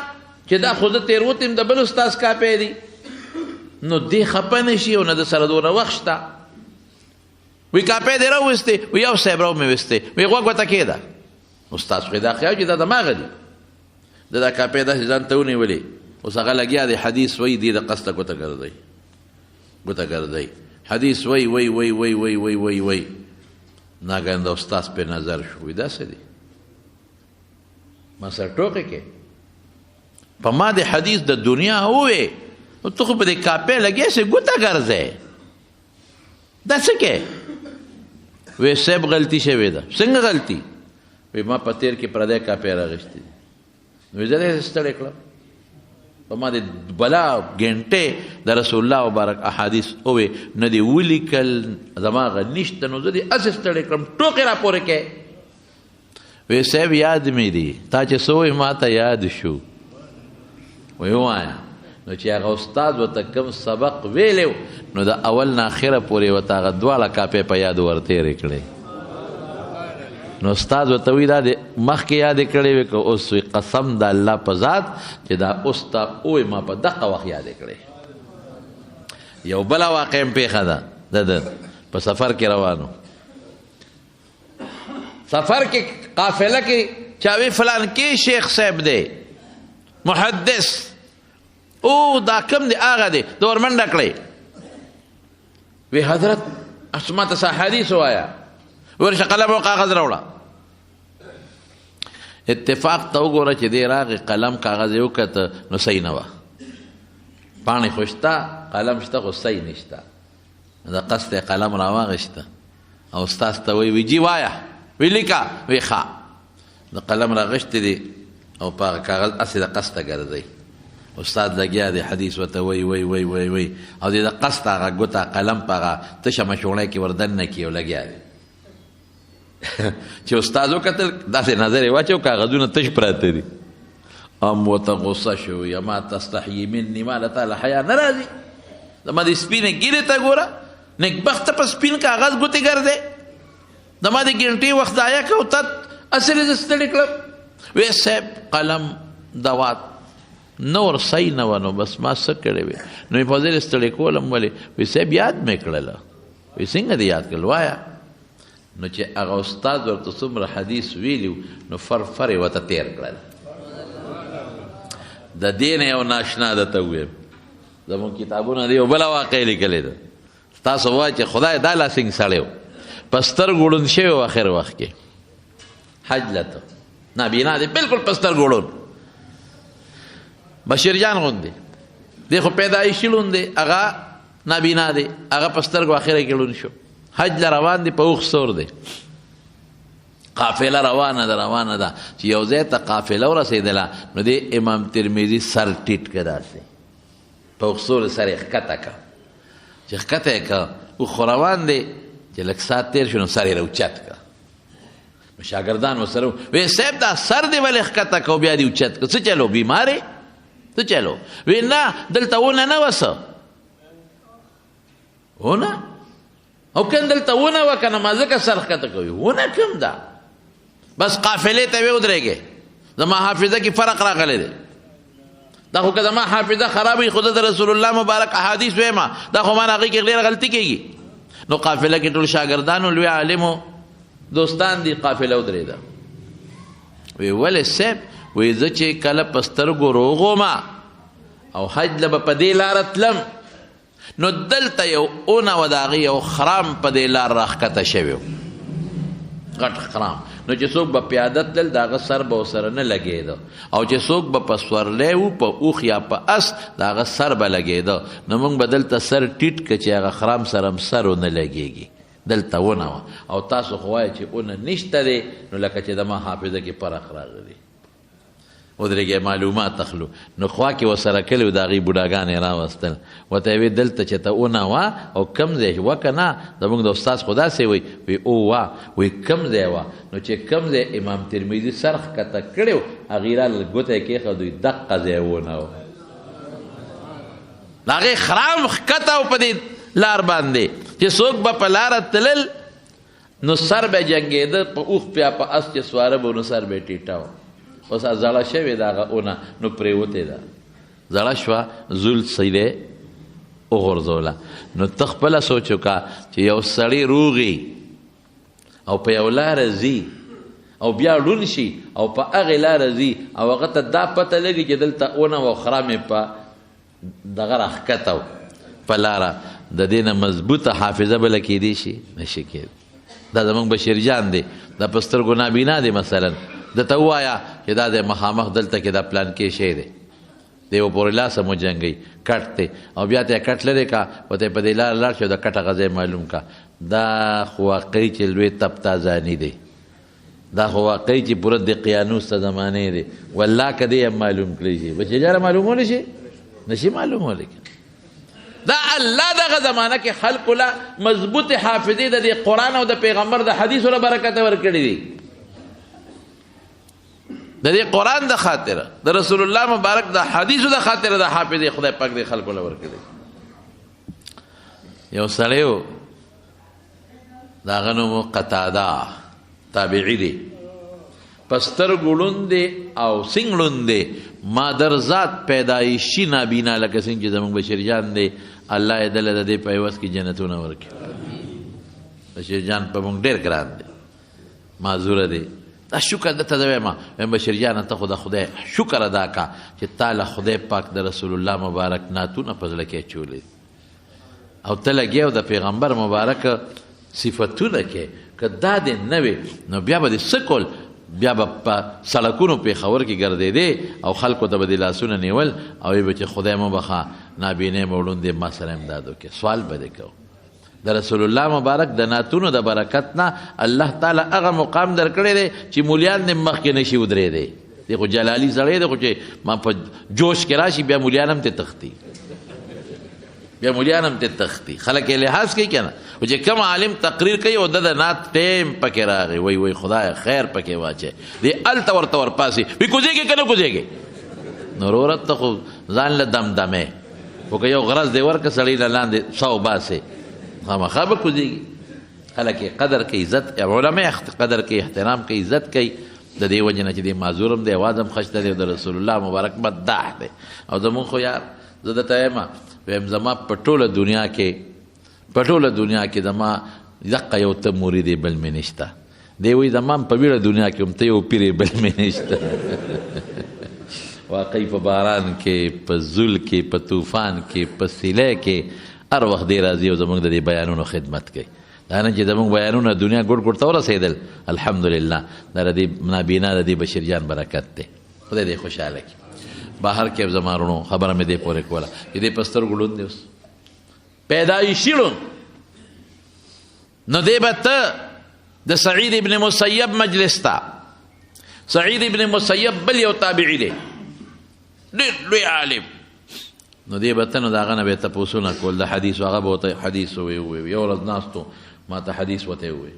چې دا خو زه تېروتی یم د بل استاذ کاپۍ دي نو دې خفه نه شي او نه د سره دونه وخت شته وی کاپۍ دې راوستې وی یو صاحب راو مې وستې وی غوږ ورته کېده استاذ خو یې دا خیال چې دا دماغه دي دا کاپۍ داسې ځان ته ونیولې اوس هغه لګیا دی حدیث وی دې د قصده ګوته ګرځئ حدیث وی وی وی وی وی وی وی وی ناګهان د استاذ په نظر شو وی داسې دی ما سره ټوکې کې په ما د حدیث د دنیا ووې نو ته خو په دې کاپۍ لګیا چې ګوته ګرځئ دا څه کې وی صاحب غلطي شوې ده څنګه غلطي وی ما په تېر کې پردی کاپۍ راغېستې دي نو زه دې ستړی کړم په ما د بلا ګنټې د رسول الله مبارک احادیث اوې نه دې ولیکل زما هغه نشته نو زه دې هسې ستړی کړم ټوکې را پورې کې وی صاحب یاد مې دي تا چې څه وایي ما ته یاد شو وی ووایه نو چې هغه استاد ورته کوم سبق ویلی نو د اول نه اخره پورې ورته هغه 2 کاپۍ په یاد ورتېرې کړې نو استاد ورته وایي دا د مخکې یادې کړې وې که اوس وي قسم د الله په ذات چې دا اوس ته اوې ما په دغه وخت یادې کړې یو بله واقع هم پېښه ده د په سفر کې روانو سفر کې قافله کې چا وی فلان کې شیخ صاحب دی محدث او دا کم دی هغه دی د ورمنډه کړئ وی حضرت ما ته څه حدیث ووایه ورشه قلم او کاغذ راوړه اتفاق ته وګوره چې دی راغی قلم کاغذ یې وکته نو صحیح نه وه پاڼې خو شته قلم شته خو صحیح نشته د قصد قلم راواغېسته او استاذ ته وی جی وایه وی لیکه وی ښه د قلم راغشتې دی او په هغه کاغذ هسې د قصده ګرځئ استاد لګیا دی حدیث ورته وی وی وی وی وی او د قصد هغه ګوته قلم په هغه تشه مشوڼۍ کې وردننه کړي او لګیا دی چې استاد وکتل داسې نظر یې واچو کاغذونه تش پراته دي ام ورته غصه شو یا ما تستحیي مني ما له تعالی حیا نه راځي زما د سپینې ګیرې ته ګوره نیکبخته په سپین کاغذ ګوتې ګرځې زما د ګنټې وخت ضایع که او تا اصلې زه ستړې کړم وی صاحب قلم دوات نور صحیح نه وه نو بس ما څه کړی وې نو مې په ځای ستړی کولم ولې وی صاحب یاد مې کړله وی څنګه دې یاد کړل وایه نو چې هغه استاد ورته څومره حدیث ویلي نو فر یې ورته تېر کړل د دې نه یو ناشنا درته ووایم زموږ کتابونه دې یو بله واقع لیکلې ده تاسو وایئ چې خدای دا لاسینګ سړی و په سترګو ړوند شوی و اخر وخت کې حج لته نابینا دی بلکل په سترګو ړوند بشیر جان غوندې دی خو پیدایشي ړوند دی هغه نابینا دی هغه په سترګو اخره کې ړوند شو حج له روان دی په اوښ سور دی قافله روانه ده چې یو ځای ته قافله ورسېدله نو دی امام ترمذي سر ټیټ که داسې په اوښ سور سر یې ښکته که چې ښکته یې که اوښ روان دی چې لږ ساعت تېر شو نو سر یې راوچت که نو شاګردان ورسره وی صاحب دا سر دی ولې ښکته که او بیا دې اوچت که څه چلو بیمار یې څه چلو وی نه دلته ونه نه وه څه ونه او کم دلته ونه وه که نه ما ځکه سر ښکته کوي ونه کم ده بس قافلې ته وی ودرېږې زما حافظه کې فرق راغلی دی دا خو که زما حافظه خراب وي خو د رسول الله مبارک احادیث ویمه دا خو ما نه هغې کې ډېره غلطي کېږي نو قافله کې ټول شاګردانو لوی عالمو دوستان دي قافله ودرېده وی ولې صاحب وی زه چې کله په سترګو روغ ومه او حج له به په دې لاره تلم نو دلته یو اونه وه د هغې یو خرام په دې لار راښکته شوی و غټ خرام. نو چې څوک به پیاده تلل د هغه سر به ورسره نه لګېده، او چې څوک به په سورلی و په اوښ یا په اس د هغه سر به لګېده. نو موږ به دلته سر ټیټ که چې هغه خرام سره هم سر ونه لګېږي. دلته ونه وه، او تاسو خو وایئ چې ونه نشته دی، نو لکه چې زما حافظه کې فرق راغلی. ودرېږئ معلومات اخلو. نو خوا کې ورسره کلي و د هغې بوډاګانې راوستل، ورته یې ویې دلته چې ته ونه وه او کوم ځای وه که نه، زموږ د استاد خو داسې وی وی او وه، وی کوم ځای وه؟ نو چې کوم ځای امام ترمذي سر ښکته کړی و هغې راله ګوته یې کېښود، وی دقه ځای ونه و. د هغې خرام ښکته و په دې لار باندې چې څوک به په لاره تلل نو سر به جنګېده، په اوښ یا په اس چې سواره به نو سر به یې ټیټه و. اوس زړه شوې ده هغه اونه، نو پرېوتې ده، زړه شوه، زول سیدې وغورځوله. نو ته خپله سوچ وکړه چې یو سړی روغي او په یو لاره ځي او بیا ړوند شي او په هغې لاره ځي او هغه ته دا پته لګي چې دلته اونه و خرام یې په دغه راښکته و په لاره، د دې نه مضبوطه حافظه بله کېدی شي؟ نشي کېدی. دا زموږ بشیر جان دی، دا په سترګو نابینا دی. مثلا درته ووایه چې دا د مخامخ دلته کې دا پلان کې شی دی، د یو پورې لاسه مو جنګوي، کټ دی، او بیا ته یې کټ لرې کا، ورته یې په دې لاره لاړ شي او د کټ هغه ځای معلوم کا. دا خو واقعي چې لوی تپتازاني دی، دا خو واقعي چې پوره د قیانوس ته زمانې دی. والله که دی هم معلوم کړی شي، بچې جاره معلومولی شي؟ نشي معلومولی. دا الله دغه زمانه کې خلقو له مضبوط حافظې د دې قرآن او د پیغمبر د حدیثو له برکته ورکړي دي. د دې قرآن د خاطره، د رسول الله مبارک د حدیثو د خاطره د حافظې خدای پاک دې خلقو له ورکړي. یو سړی و، د هغه نوم و قتاده، تابعي دی، په سترګو ړوند دی او سینګ ړوند دی، مادرزاد پیدایشي نابینا لکه څنګه چې زموږ بشیر جان دی. الله یې دله د دې په عوض کې جنتونه ورکړي. بشیر جان په موږ ډېر ګران دی، معذوره دی. دا شکر درته زه وایم بشیر جانه ته خو د خدای شکر ادا کا چې تا له خدای پاک د رسول الله مبارک نعتونه په زړه کې اچولي او ته لګیا او د پیغمبر مبارک صفتونه کې، که دا دې نه وي نو بیا به دې څه کول؟ بیا به په سړکونو پېښور کې ګرځېدې او خلکو ته به دې لاسونه نیول او ویې به چې خدای مو بخښه نابینی مو ړوند دی، ما سره امداد وکړي. سوال به دې کوو. د رسول الله مبارک د نعتونو د برکت نه الله تعالی هغه مقام درکړی دی چې مولیان دې مخکې نشي ودرېدی. دی خو جلالي سړی دی، خو چې ما په جوش کې راشي بیا مولیان هم ته تختی، بیا مولیان هم ته تختی. خلک یې لحاظ کوي که نه؟ او چې کوم عالم تقریر کوي او د نعت ټیم پکې راغی، وای وای خدای خیر پکې واچوي، دی هلته ورته ورپاسي وي کوزېږي که نه کوزېږي؟ نو وروره ته خو ځان له دمدمې، خو که یو غرض دی ورکه سړی له لاندې سو باسې خامخا به کوزېږي. خلک یې قدر کوي، عزت، علما قدر کوي، احترام کوي، عزت کوي. د دې وجې نه چې دی معذور هم دی، اواز هم خشته دی، د رسول الله مبارک مداح دی. او زمونږ خو یار زه درته وایم زما په ټوله دنیا کې زما دقه یو ته مرید یې بل مې نشته. دی وایي زما په بیړه دنیا کې هم ته یو پیر یې بل مې نشته. واقعي په باران کې، په زول کې، په طوفان کې، په سیلۍ کې هر وخت دی راځي او زموږ د دې بیانونو خدمت کوي. دا نه چې زموږ بیانونه دنیا ګوټ ګوټ ته ورسېدل، الحمدلله دا د دې نابینا د دې بشیر جان برکت دی. خدای دې خوشحاله کړي. بهر کې زما وروڼو خبره مې دې پورې کوله چې دې په سترګو ړوند دی، اوس پیدایشي ړوند. نو دی به ته د سعید ابن مسیب مجلس ته، سعید ابن مسیب بل یو تابعي دی، ډېر لوی عالم. نو دی به ته نو د هغه نه به یې تپوسونه کول د حدیثو، هغه به ورته حدیث ووایي. یو ورځ ناستو ما ته حدیث ورته ووایي،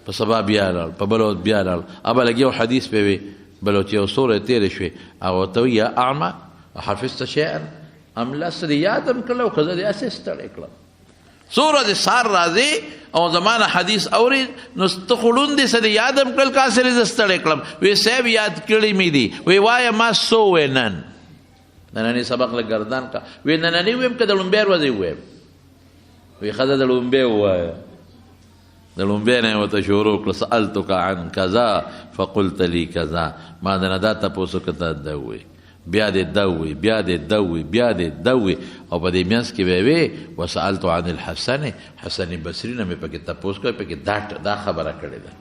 په سبا بیا لاړ، په بل ورځ بیا لاړ، ابه لږ یو حدیث پې وي، بل ورته یو سوره تېرې شوې، هغه ورته وایي یا اعمه حفظت شیئا ام لا، څه دې یاد هم کړله او که زه دې هسې ستړی کړم. څو ورځې سار راځې او زما نه حدیث اورې نو ته خو ړوند دې، څه دې یاد هم کړل که هسې زه ستړی کړم؟ وی صاحب یاد کړي مې دي. وی وایه ما څه ووایې نن؟ نننی سبق لږ ګردان کا. وی نننی ویم که د لومبۍ ورځې وویم؟ وی ښځه د لومبۍ ووایه. د لومبۍ نه یې ورته شروع کړه سألتک عن کذا فقلت لي کذا، ما د نه دا تپوس وکړه ته ده ووایي. بیا دې دوي بیا دې دوي بیا دې دوي او په دې منځ کې به وي وسألت عن الحسن حسن بصري نه مې پکې تپوس کوي پکې دا خبره کړې ده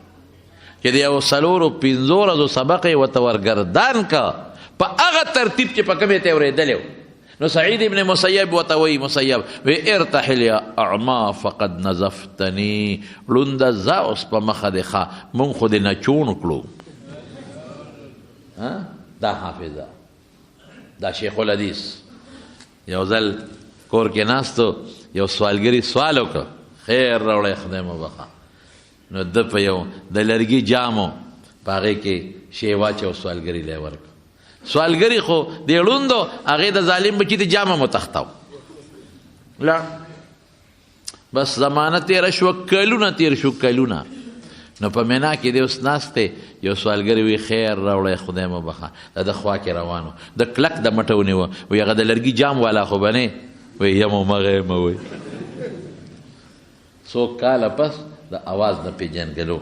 چې د یو څلورو پنځو ورځو سبق یې ورته ورګردان کا په هغه ترتیب چې په کومې ته اورېدلی و. نو سعید ابن مسیب ورته وایي مسیب وی ارتحل یا اعما فقد نظفتني ړونده ځه اوس په مخه دې ښه مونږ خو دې نه چوڼ کړو. دا حافظه دا شیخ الحدیث یو ځل کور کې ناستو یو سوالګري سوال وکړه خیر راوړی خدای مو بخه نو ده په یو د لرګي جامو په هغې کې شی واچو سوالګري لی ورکړه سوالګري خو د ړوندو هغې د ظالم بچي د جامه مو تختاو لاړ بس زمانه تېره شوه کلونه تېر شو کلونه نو په مینا کې دی اوس ناست دی یو سوالګري وی خیر راوړی خدای مو بخه دا د خوا کې روانو د کلک د مټه ونیوه وی هغه د لرګي جام والا خو به نه وی یمو مغې مه وی څو کاله پس د اواز د پیژنګلو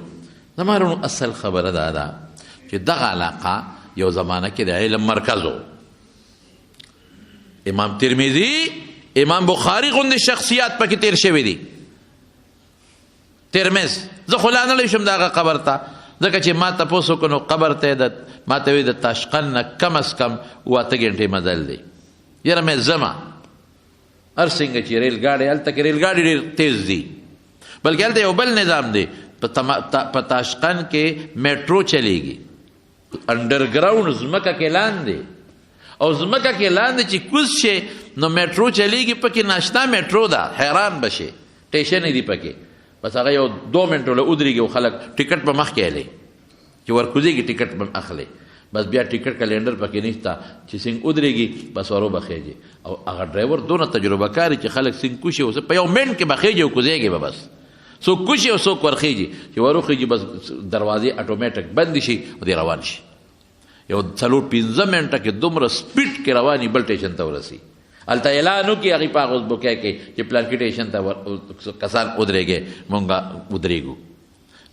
زما رونو اصل خبره دا ده چې دغه علاقه یو زمانه کې د علم مرکز و. امام ترمذي امام بخاري غوندې شخصیات پکې تیر شوي دي. ترمذ زه خو لا نه شم د هغه قبر ته ځکه چې ما تپوس وکړو نو قبر ته ما ته وایي د تاشقند نه کم از کم 8 ګنټې مزل دی. یاره مې ځمه هر څنګه چې ریل ګاډی هلته کې ریل ګاډي ډېر تیز دي بلکې هلته یو بل نظام دی په تاشقند کې میټرو چلیږي انډرګراونډ ځمکه کې لاندې او ځمکه کې لاندې چې کوز شي نو میټرو چلیږي پکې ناشته میټرو ده حیران بشي ټیشن دی پکې بس هغه یو 2 منټو له ودرېږي او خلک ټیکټ په مخ کې هلی چې ورکوزېږي ټیکټ به اخلي بس بیا ټیکټ کلینډر پکې نشته چې څنګه ودرېږي بس ورو بخېږي او هغه ډرایور دونه تجربه کاري چې خلک څنګه کوشي اوس په یو منټ کې بخېږي او کوزېږي به بس څوک کوشي او څوک ورخېږي چې وروخېږي بس دروازې اټومیټک بند شي او دی روان شي یو 4-5 منټه کې دومره سپیډ کې رواني بل ټیشن ته ورسي هلته اعلان وکړي هغې په هغه ازبکۍ کې چې پلانکي ټیشن ته کسان ودرېږي مونږ ودرېږو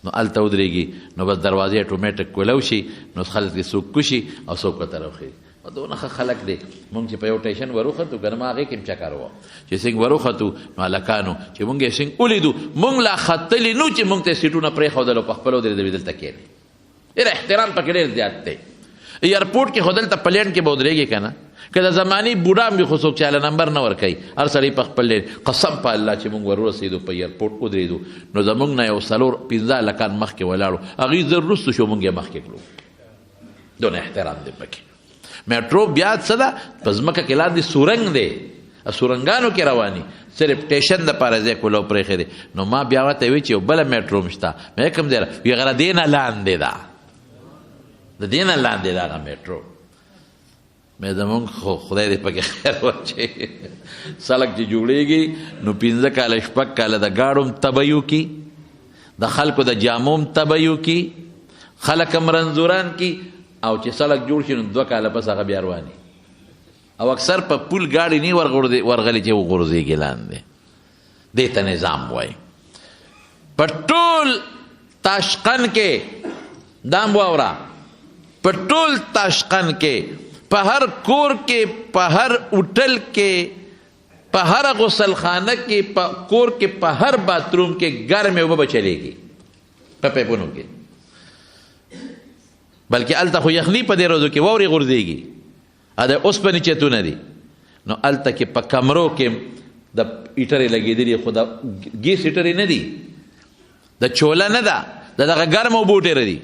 نو هلته ودرېږي نو بس دروازې اټومیټک کولو شي نو خلک دې څوک کوشي او څوک ورته راوخېږي دونه ښه خلک دی مونږ چې په یو ټیشن وروختو که نه ما هغې کې هم چکر وه چې څنګه وروختو نو هلکانو چې مونږ یې څنګه ولیدو مونږ لا ختلي نو چې مونږ ته سیټونه پرېښودل او په خپل ودرېدلو دلته کښېنې ډېر احترام پکې ډېر زیات دی. ایرپورټ کې خو دلته پلین کې به ودرېږي که نه که د زماني بوډا هم وي خو څوک چاله نمبر نه ورکوي هر سړی په خپل قسم په الله چې مونږ ورورسېدو په ایرپورټ ودرېدو نو زمونږ نه یو 4-15 هلکان مخکې ولاړو هغوی زر وروستو شو مونږ یې مخکې کړو دونه احترام دی پکې. میټرو بیا څه ده په ځمکه کې لاندې سورنګ دی سورنګانو کې رواني صرف ټیشن دپاره ځای کولو پرېښی دی نو ما بیا ورته وی چې یو بله میټرو هم شته مې کوم ځای وی هغه دې نه لاندې ده د دې نه لاندې ده هغه میټرو مې زمونږ خو خدای دې پکې خیر واچوي سړک چې جوړېږي نو 15 کاله 6 کاله د ګاډو هم تبه کی د خلکو د جامو هم تبه کی خلک هم رنځوران کی او چې سړک جوړ شي نو 2 کاله پس هغه بیا رواني او اکثر په پول ګاډي نه ورغلي چې وغورځېږي لاندې دې ته نظام وایي. په ټول تاشقند کې دام واوره په ټول تاشقند کې په هر کور کې په هر هوټل کې په هر غسل خانه کې په کور کې په هر باتروم کې ګرمې اوبه به چلیږي په پیپونو کې بلکې هلته خو یخني په دې ورځو کې واورې غورځېږي دا اوسپنې چتونه دي نو هلته کې په کمرو کې د هیټرې لګېدلي خو د ګیس هیټرې نه دي د چوله نه ده د دغه ګرمو اوبو هیټرې دي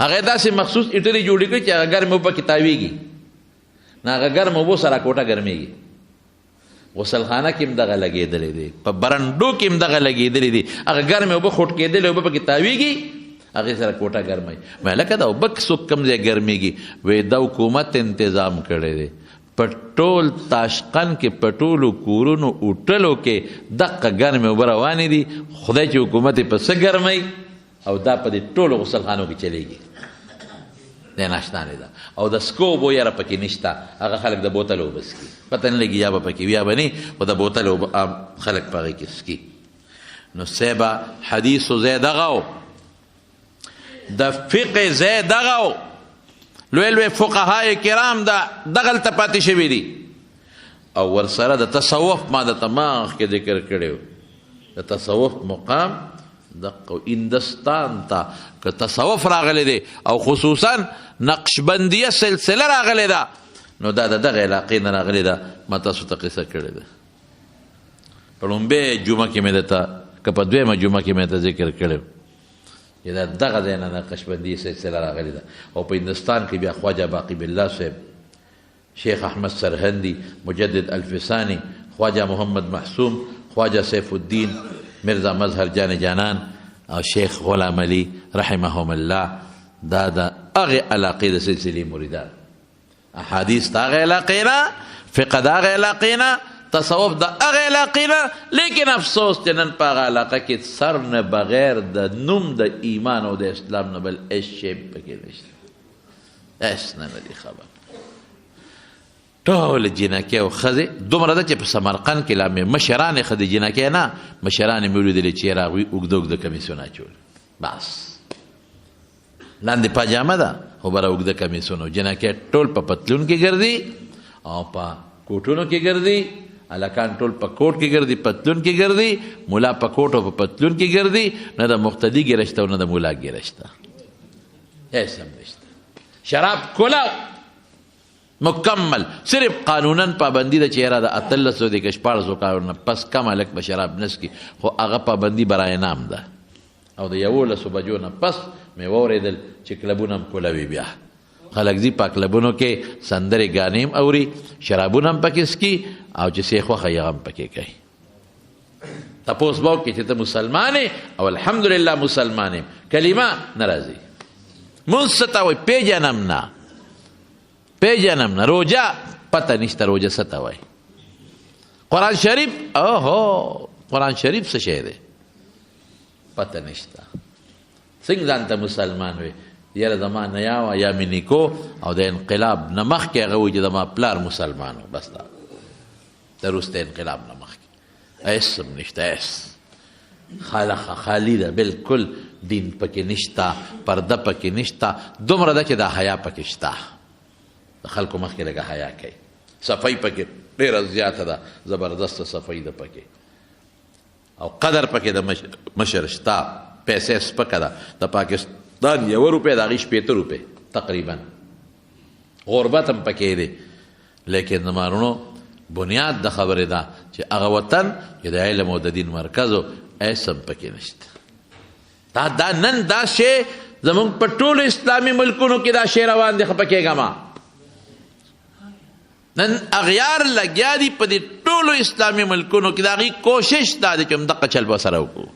هغه داسې مخصوص هیټرې جوړې کړي چې هغه ګرمې اوبه پکې تاویږي نو هغه ګرمو اوبو سره کوټه ګرمېږي غسلخانه کې هم دغه لګېدلی دی په برنډو کې هم دغه لګېدلی دي هغه ګرمې اوبه خوټ کېدلې اوبه پکې تاویږي هغې سره کوټه ګرموي وایي لکه دا اوبه څوک کوم ځای ګرمېږي وایي دا حکومت انتظام کړی دی په ټول تاشقند کې په ټولو کورونو هوټلو کې دقه ګرمې اوبه روانې دي خدای چې حکومت یې په څه ګرموي او دا په دې ټولو غسلخانو کې چلیږي دی ناشتانې ده او د سکو اوبو یاره پکې نشته هغه خلک د بوتل اوبه څکي پته نه لګي یا به پکې وي یا به نه خو د بوتل اوبه عام خلک په هغې کې څکي نو صیبه حدیثو ځای دغه و د فقه ځای دغه و لوی لوی فقهای کرام دغلته پاتې شوي دي او ورسره د تصوف ما د تماغ کې ذکر کړی د تصوف مقام د هندستان ته که تصوف راغلی دی او خصوصا نقشبندیه سلسله راغلی ده نو دا د دغه علاقې نه راغلی ده ما تاسو ته قصه کړې ده په لومبۍ جمعه کې مې درته که په دویمه جمعه کې مې ته ذکر کړی چې دا دغه ځای نه نقشبندي سلسله راغلې ده او په هندوستان کې بیا خواجه باقی بالله صاحب شیخ احمد سرهندي مجدد الفسانی خواجه محمد محسوم خواجه سیف الدین مرزا مظهر جان جانان او شیخ غلام علی رحمهم الله دا د هغې علاقې د سلسلې مریدان احادیث د هغې علاقې نه فقه د هغې علاقې نه تصوف د هغې علاقې نه لیکن افسوس چې نن په هغه علاقه کې سر نه بغیر د نوم د ایمان او د اسلام نه بل هېڅ شی پکې نشته هېڅ نه دی خبر ټول جنکۍ او ښځې دومره ده چې په سمرقند کې لا مې مشرانې ښځې جنکۍ نه مشرانې مې ولیدلې چې یې هغوی اوږده اوږده کمیسونه اچول بس لاندې پاجامه ده خو بره اوږده کمیسونه جنکۍ ټول په پتلون کې ګرځي او په کوټونو کې ګرځي هلکان ټول په کوټ کې ګرځي پتلون کې ګرځي ملا په کوټ او په پتلون کې ګرځي نه د مقتدي ګیره شته او نه د ملا ګیره شته هېڅ هم نشته شراب کوله مکمل صرف قانونا پابندی ده چې یاره د 1800 د 1400 کالو نه پس کم هلک به شراب نه څکي خو هغه پابندي برای نام ده او د 11 بجو نه پس مې واورېدل چې کلبونه هم کولوي بیا خلک ځي په کلبونو کې سندرې ګانې هم اوري شرابونه هم پکې څکي او چې څه یې خوښه یې هم پکې کوي تپوس به وکړي چې ته مسلمان او الحمدلله مسلمان یم کلمه نه راځي مونځ څه ته وایي پیژنم نه پیژنم نه روژه پته نشته روژه څه ته وایي قرآن شریف اوهو قرآن شریف څه شی دی پته نشته څنګه ځان ته مسلمان وي یاره زما نیا وه یا مې نیکو او د انقلاب نه مخکې هغه وایي چې زما پلار مسلمان و بس دا د وروسته انقلاب نه مخکې هېڅ هم نشته هېڅ خالي ده بلکل دین پکې نشته پرده پکې نشته دومره ده چې دا حیا پکې شته د خلکو مخکې لږه حیا کوي صفایي پکې ډېره زیاته ده زبردسته صفایي ده پکې او قدر پکې د مشر شته پیسې سپکه ده د پاکستان 1 روپۍ د هغې 80 روپۍ تقریبا غربت هم پکې دی لیکن د مارونو بنیاد د خبرې ده چې هغه وطن چې د علم او د دین مرکز و هېڅ هم پکې نشته دا نن دا شی زموږ په ټولو اسلامي ملکونو کې دا شی روان دی خفه کېږه ما نن اغیار لګیا دي په دې ټولو اسلامي ملکونو کې د هغې کوشش دا دی چې همدغه چل به سره وکړو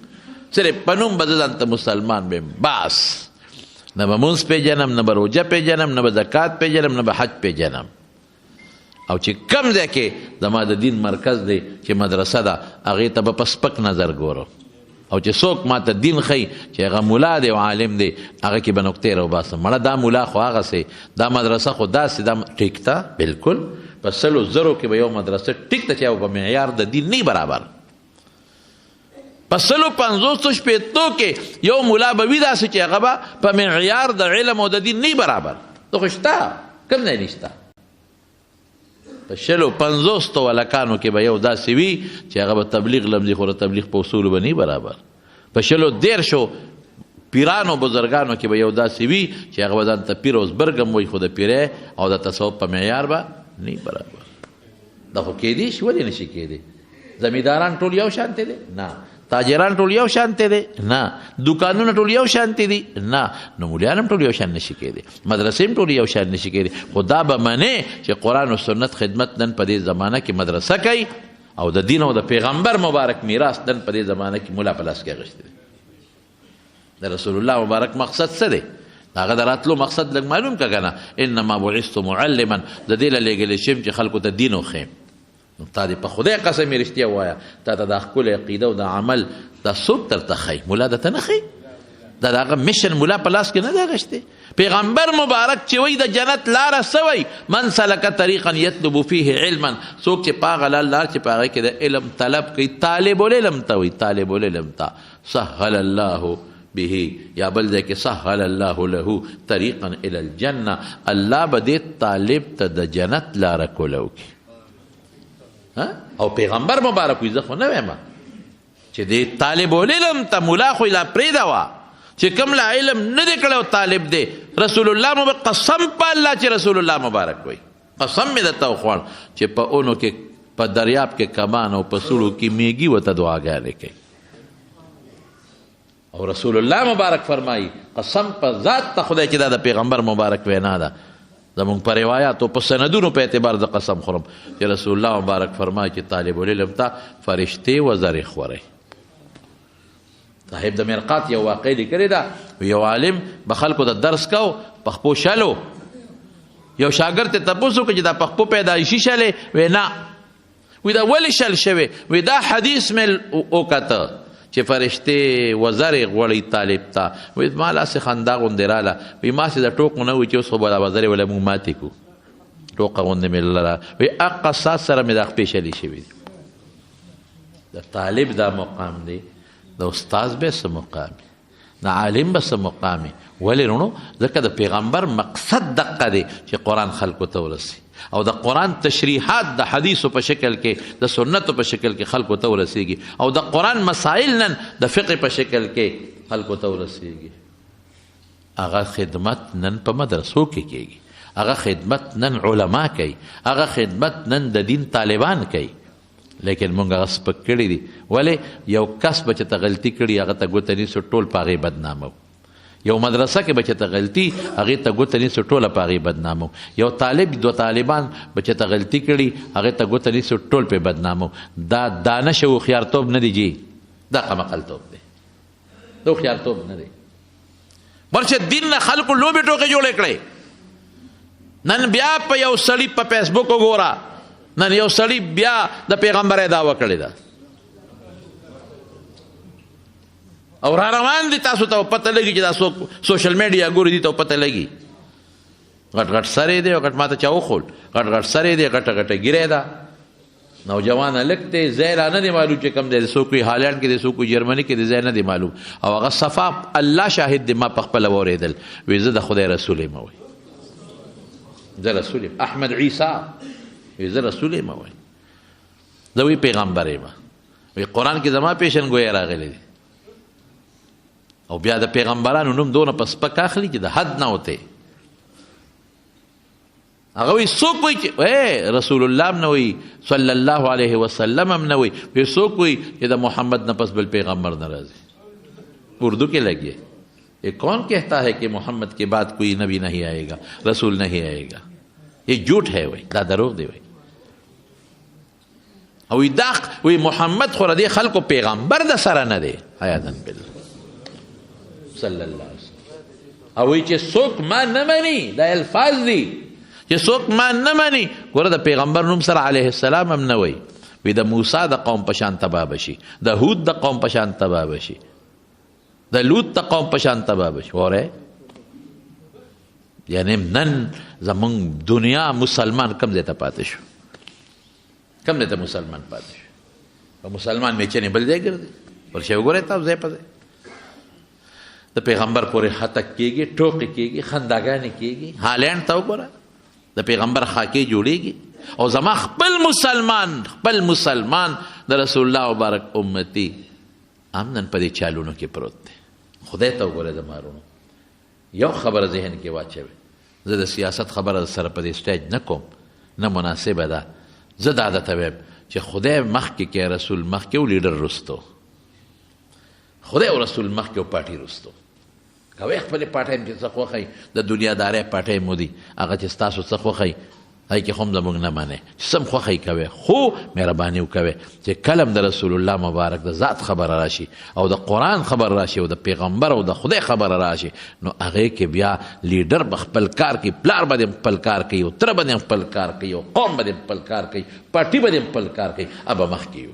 صرف په نوم به زه ځان ته مسلمان بیم بس نه به مونځ پیژنم نه به روژه پیژنم نه به زکات پیژنم نه به حج پیژنم او چې کم ځای کې زما د دین مرکز دی چې مدرسه ده هغې ته به په سپک نظر ګورو او چې څوک ما ته دین ښیي چې هغه ملا دی او عالم دی هغه کې به نقطې راوباسم مړه دا ملا خو هغسې دا مدرسه خو داسې دا ټیک ته بلکل په 100,000 کې به یو مدرسه ټیک ته چې او په معیار د دین نه برابر په 150 شپېتو کې یو ملا به وي داسې چې هغه به په معیار د علم او د دین نه برابر ته خو شته کوم ځای نشته په 150 هلکانو کې به یو داسې وي چې هغه به تبلیغ لمځي خو د تبلیغ په اصولو به نه برابر په 110 پیرانو بزرګانو کې به یو داسې وي چې هغه به ځان ته پیر او زبرګ هم وایي خو د پیرۍ او د تصوف په معیار به نه برابر دا خو کېدی شي ولې نشي کېدی زمینداران ټول یو شانتې دی نه تاجران ټول یو شانتې دی نه دوکانونه ټول یو شانتې دي نه نو مولیان هم ټول یو شان نشي کېدی مدرسې هم ټول یو شان نشي کېدی خو دا به منې چې قرآن او سنت خدمت نن په دې زمانه کې مدرسه کوي او د دین او د پیغمبر مبارک میراث نن په دې زمانه کې مولا په لاس کې اخیستی دی د رسول الله مبارک مقصد څه دی هغه د راتلو مقصد لږ معلوم که که نه انما بعثت معلما د دې له لېږلی شم چې خلکو ته دین وښیم نو تا دې په خدای قسم یې رښتیا ووایه تا ته دا ښکلې عقیده او د عمل دا څوک درته ښیي ملا درته نه ښیي دا د هغه میشن ملا په لاس کې نه دی اخیستی پیغمبر مبارک چې وایي د جنت لاره څه وایي من سلکه طریقا یطلب فیه علما څوک چې په هغه لار چې په هغې کې د علم طلب کوي طالب العلم ته وایي طالب العلم ته سهل الله به یا بل ځای کې سهل الله له طریقا الی الجنه، الله به دې طالب ته د جنت لاره کوله وکړي. او پیغمبر مبارک وي، زه خو نه وایم چې دې طالب العلم ته ملا خو لا پرېږده وه چې کوم لا علم نه دی کړی طالب دی. رسول الله مبارک قسم په الله چې رسول الله مبارک وي، قسم مې درته وخوړ چې په اونو کې په دریاب کې کمان او په سوړو کې میږي ورته دعاګانې کوي. او رسول الله مبارک فرمایي قسم په ذات ته خدای چې دا د پیغمبر مبارک وینا ده، زمونږ په روایاتو په سندونو په اعتبار د قسم خورم چې رسول الله مبارک فرمایي چې طالب العلم ته فرشتې وزرې خورئ. صاحب د مرقات یو واقع لیکلې ده، یو عالم به خلکو د درس کو پخپو شلو، یو شاګرد ته تپوس وکړه چې دا پخپو پیدایشي شلې؟ وی نه. وی دا ولې شل شوی؟ وی دا حدیث مې وکته چې فرشتې وزرې غوړی طالب ته. وی ما لاسې خندا غوندې راله، وی ما چې د ټوکو نه وي چې اوس خو به دا وزرې وله مونږ ماتې کړو، ټوقه غوندې مې لره. وی اقا ساس سره مې دا خپې شلې شوي دي. د طالب دا مقام دی، د استاذ به څه مقام وي، د عالم به څه مقام وي. ولې رونو؟ ځکه د پیغمبر مقصد دقه دی چې قرآن خلکو ته ورسي، او د قرآن تشریحات د حدیثو په شکل کې، د سنتو په شکل کې خلکو ته ورسیږي، او د قرآن مسائل نن د فقه په شکل کې خلکو ته ورسیږي. هغه خدمت نن په مدرسو کې کیږي، هغه خدمت نن علما کوي، هغه خدمت نن د دین طالبان کوي. لیکن مونږ هغه سپک کړي دي. ولې؟ یو کس به چې ته غلطي کړي هغه ته ګوته نیسو، ټول په هغې بدنامو. یو مدرسه کې به چې ته غلطي هغې ته ګوته نیسو، ټوله په هغې بدنامو. یو طالب دو طالبان به چې ته غلطي کړي هغې ته ګوته نیسو، ټول پې بدنامو. دا دانش او هوښیارتوب نه دی جي، دا قمقلتوب دی، دا هوښیارتوب نه دی. ورشه دین نه خلکو لوبې ټوکې جوړې کړې. نن بیا په یو سړي په فیسبوک وګوره، نن یو سړی بیا د پیغمبر دعوه کړې ده او را روان دي. تاسو ته پته لګي چې دا سوشل میډیا ګوري دي ته پته لګي. غټ غټ سره دی او غټ ماته چا وخول، غټ غټ سره دی، غټه غټه ګیره ده. نوجوان لکته زیرا نه دی معلوم چې کم دی، څوک هالند کې دی، څوک جرمني کې دی، زیر نه دی معلوم. او هغه صفا الله شاهد دی، ما په خپل اوریدل. وی زه د خدای رسول یم، وای زه رسول یم. احمد عیسی وی زه رسول یم، وای زه وی پیغمبر یم. وی قرآن کې زما پیشن ګویا راغلی دی. او بیا د پیغمبرانو نوم دونه په سپک اخلي چې د حد نه وته. هغه وی څوک وی چې رسول الله هم نه وی، صلی الله علیه وسلم هم نه وی. وی څوک وی چې د محمد نه پس بل پیغمبر نه راځي. اردو کې لګیے، یہ کون کہتا ہے کہ محمد کے بعد کوئی نبی نہیں آئے گا، رسول نہیں آئے گا؟ یہ جھوٹ ہے، وی دا دروغ دی. وی او دا وی محمد خو دې خلکو پیغمبر د سره نه دی، حیاتن بالله صلی الله علیه وسلم. او وی چې څوک ما نه مني، دا الفاظ دي چې څوک ما نه مني. ګوره د پیغمبر نوم سره علیه السلام هم نه وی. وی د موسی د قوم په شان تباه بشي، د هود د قوم په شان تباه بشي، د لوط د قوم په شان تباه بشي. وره یعنی نن زمونږ دنیا مسلمان کم ځای ته پاتې شو، کم ځای ته مسلمان پاتې شو. او مسلمان میچنې بل ځای ګرځي. ورشئ وګورئ تاسو ځای په ځای د پیغمبر پورې هتک کېږي، ټوکې کېږي، خنداګانې کېږي. هالینډ ته وګوره، د پیغمبر خاکې جوړېږي. او زما خپل مسلمان د رسول الله مبارک امتی هم نن په دې چالونو کې پروت دی. خدای ته وګوره زما وروڼو، یو خبره ذهن کې واچوئ. زه د سیاست خبره سره په دې سټیج نه کوم، نه مناسبه ده. زه دا درته وایم چې خدای مخکې کې، رسول مخکې او لیډر رستو. خدای او رسول مخکې او پارټي رستو. کوئ خپلې پارټۍ چې څه خوښوئ، د دنیادارۍ پارټۍ مو دي، هغه چې ستاسو څه خوښوئ هغې کې خو هم زموږ نه منئ. چې څه هم خوښوئ کوئ، خو مهرباني وکوئ چې کله هم د رسول الله مبارک د ذات خبره راشي، او د قرآن خبر راشي، او د پیغمبر او د خدای خبره راشي، نو هغې کې بیا لیډر به خپل کار کوي، پلار به دې خپل کار کوي، او تره به دې خپل کار کوي، او قوم به دې خپل کار کوي، پارټي به دې خپل کار کوي. ابه مخکې یو.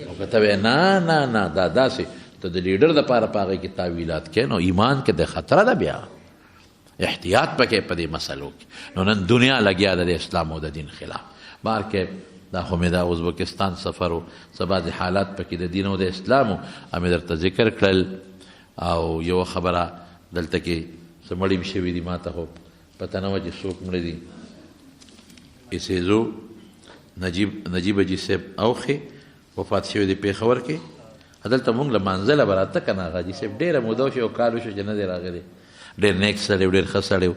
او که ته وایې نه نه نه دا داسې، ته د لیډر دپاره په هغې کې تاویلات کوې، نو ایمان کې د خطره ده. بیا احتیاط پکې په دې مسلو کې. نو نن دنیا لګیا ده د اسلام او د دین خلاف. بار کې دا خو مې دا ازبکستان سفر و، څه بعضې حالات پکې د دین او د اسلام و، مې درته ذکر کړل. او یو خبره دلته کې څه مړي شوي دي ما ته خو پته نه وه چې څوک مړه دي ایسیزو نجیب حاجي صاحب اوخې وفات شوی دی پېښور کې دلته مونږ له منزله به راته که نه حاجي صاحب ډېره موده وشوه یو کال وشو چې نه دی راغلی ډېر نیک سړی و ډېر ښه سړی و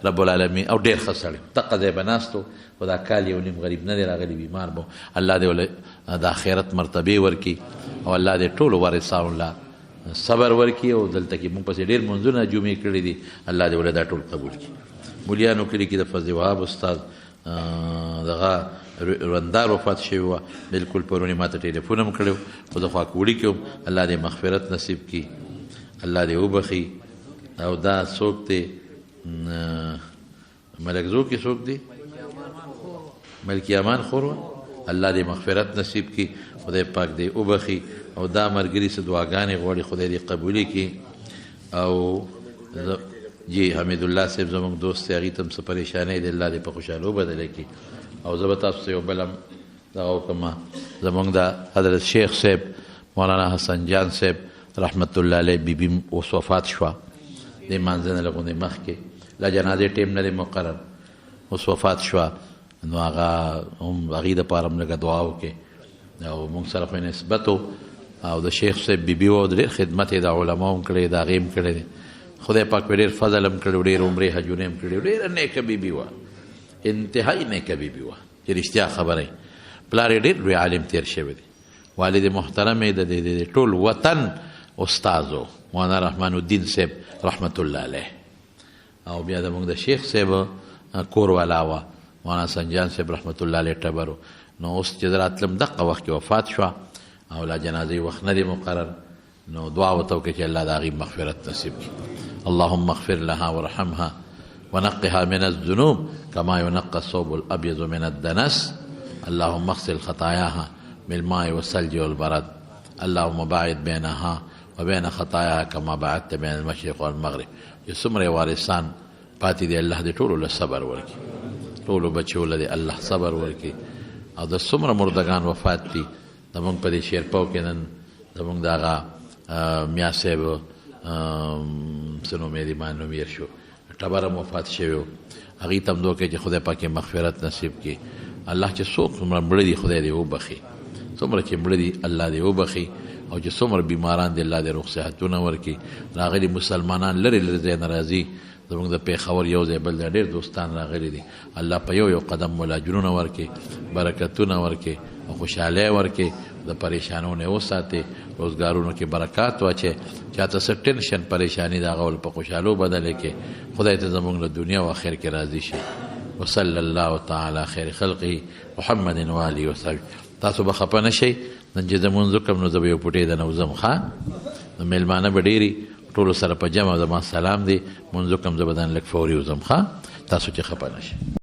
رب العالمین او ډېر ښه سړی و دقه ځای به ناست و خو دا کال یو نیم غریب نه دی راغلی بیمار به الله دې ول د آخرت مرتبې ورکړي او الله دې ټولو وارثانو له صبر ورکړي او دلته کې مونږ پسې ډېر منځونه جمعې کړي دي الله دې ول دا ټول قبول کړي مولیانو کلي کې د فضل وهاب استاد دغه رندار وفات شوی وه بلکل پرونې ما ته ټلیفون هم کړی و خو زه خواکوړي کې وم الله دې مغفرت نصیب کړي الله دې وبخي او دا څوک دی ملکزو کې څوک دی ملکی امان خور الله دې مغفرت نصیب کړي خدای پاک دې وبخي او دا ملګري څه دعاګانې غواړي خدای دې قبولې کړي او جی حمید الله صاحب زموږ دوست دی هغې ته هم څه پریشانۍ دی الله دې په خوشحالو بدله کړي او زه به تاسو ته یو بل هم دغه وکړم زموږ د حضرت شیخ صاحب مولانا حسن جان صاحب رحمت الله علیه بیبي اوس وفات شوه د مانځه نه لږ غوندې مخکې لا جنازې ټیم نه دی مقرر اوس وفات شوه نو هغه هم هغې دپاره هم لږه دعا وکړې او موږ سره خو نسبت او د شیخ صاحب بیبي و ډېر خدمت یې د علماو هم کړی د هغې هم کړی دی خدای پاک په ډېر فضل هم کړی ډېر عمرې حجونه هم کړي ډېره نیکه بیبي وه انتهایی نیکه بیبي وه چې رښتیا خبره پلار یې ډېر لوی عالم تېر شوی دی والد محترم یې د ټول وطن استاذ و مولانا رحمان الدین صاحب رحمت الله علیه او بیا زموږ د شیخ صاحب کور والا وه مولانا سنجان صاحب رحمت الله علیه ټبر و نو اوس چې زه راتلم دقه وخت کې وفات شوه او لا جنازې وخت نه دی مقرر نو دعا ورته وکړه چې الله د هغې مغفرت نصیب کړي اللهم اغفر لها وارحمها ونقها من الذنوب كما ينقى الثوب الأبيض من الدنس اللهم اغسل خطاياها بالماء والثلج والبرد اللهم باعد بينها وبين خطاياها كما بعدت بين المشرق والمغرب چې څومره وارثان پاتې دي الله دې ټولو له صبر ورکړي ټولو بچو له دې الله صبر ورکړي او د څومره مردګان وفات دي زموږ په دې شیرپو کې نن زموږ د هغه میا صاحب څه نوم یې دی ما نوم هېر شو ټبر هم وفات شوی و هغې ته هم دعا کوي چې خدای پاک یې مغفرت نصیب کړي الله چې څوک څومره مړه دي خدای دې وبخي څومره چې مړه دي الله دې وبخي او چې څومره بیماران دي الله دې روغ صحتونه ورکړي راغلي مسلمانان لرې لرې ځای نه راځي زموږ د پېښور یو ځای بل ځای ډېر دوستان راغلي دي الله په یو یو قدم مولا اجرونه ورکړي برکتونه ورکړي او خوشحالۍ ورکړي د پریشانو نه وساتي روزګارونو کې برکات واچي چاته څه ټینشن پریشانی د هغه په خوشحالو بدله کې خدای ته زموږ له دنیا او آخر کې راضي شي وصلی الله تعالی خیر خلقه محمد و آله وصحبه تاسو به خفه نه شئ نن چې زمونځ وکړم نو زه به یو پوټۍ د نوزم ښه نو میلمانه به ډېري ټولو سره په جمع زما سلام دی مونځ وکړم زه به دن لږ فوري وځم ښه تاسو چې خفه نه شئ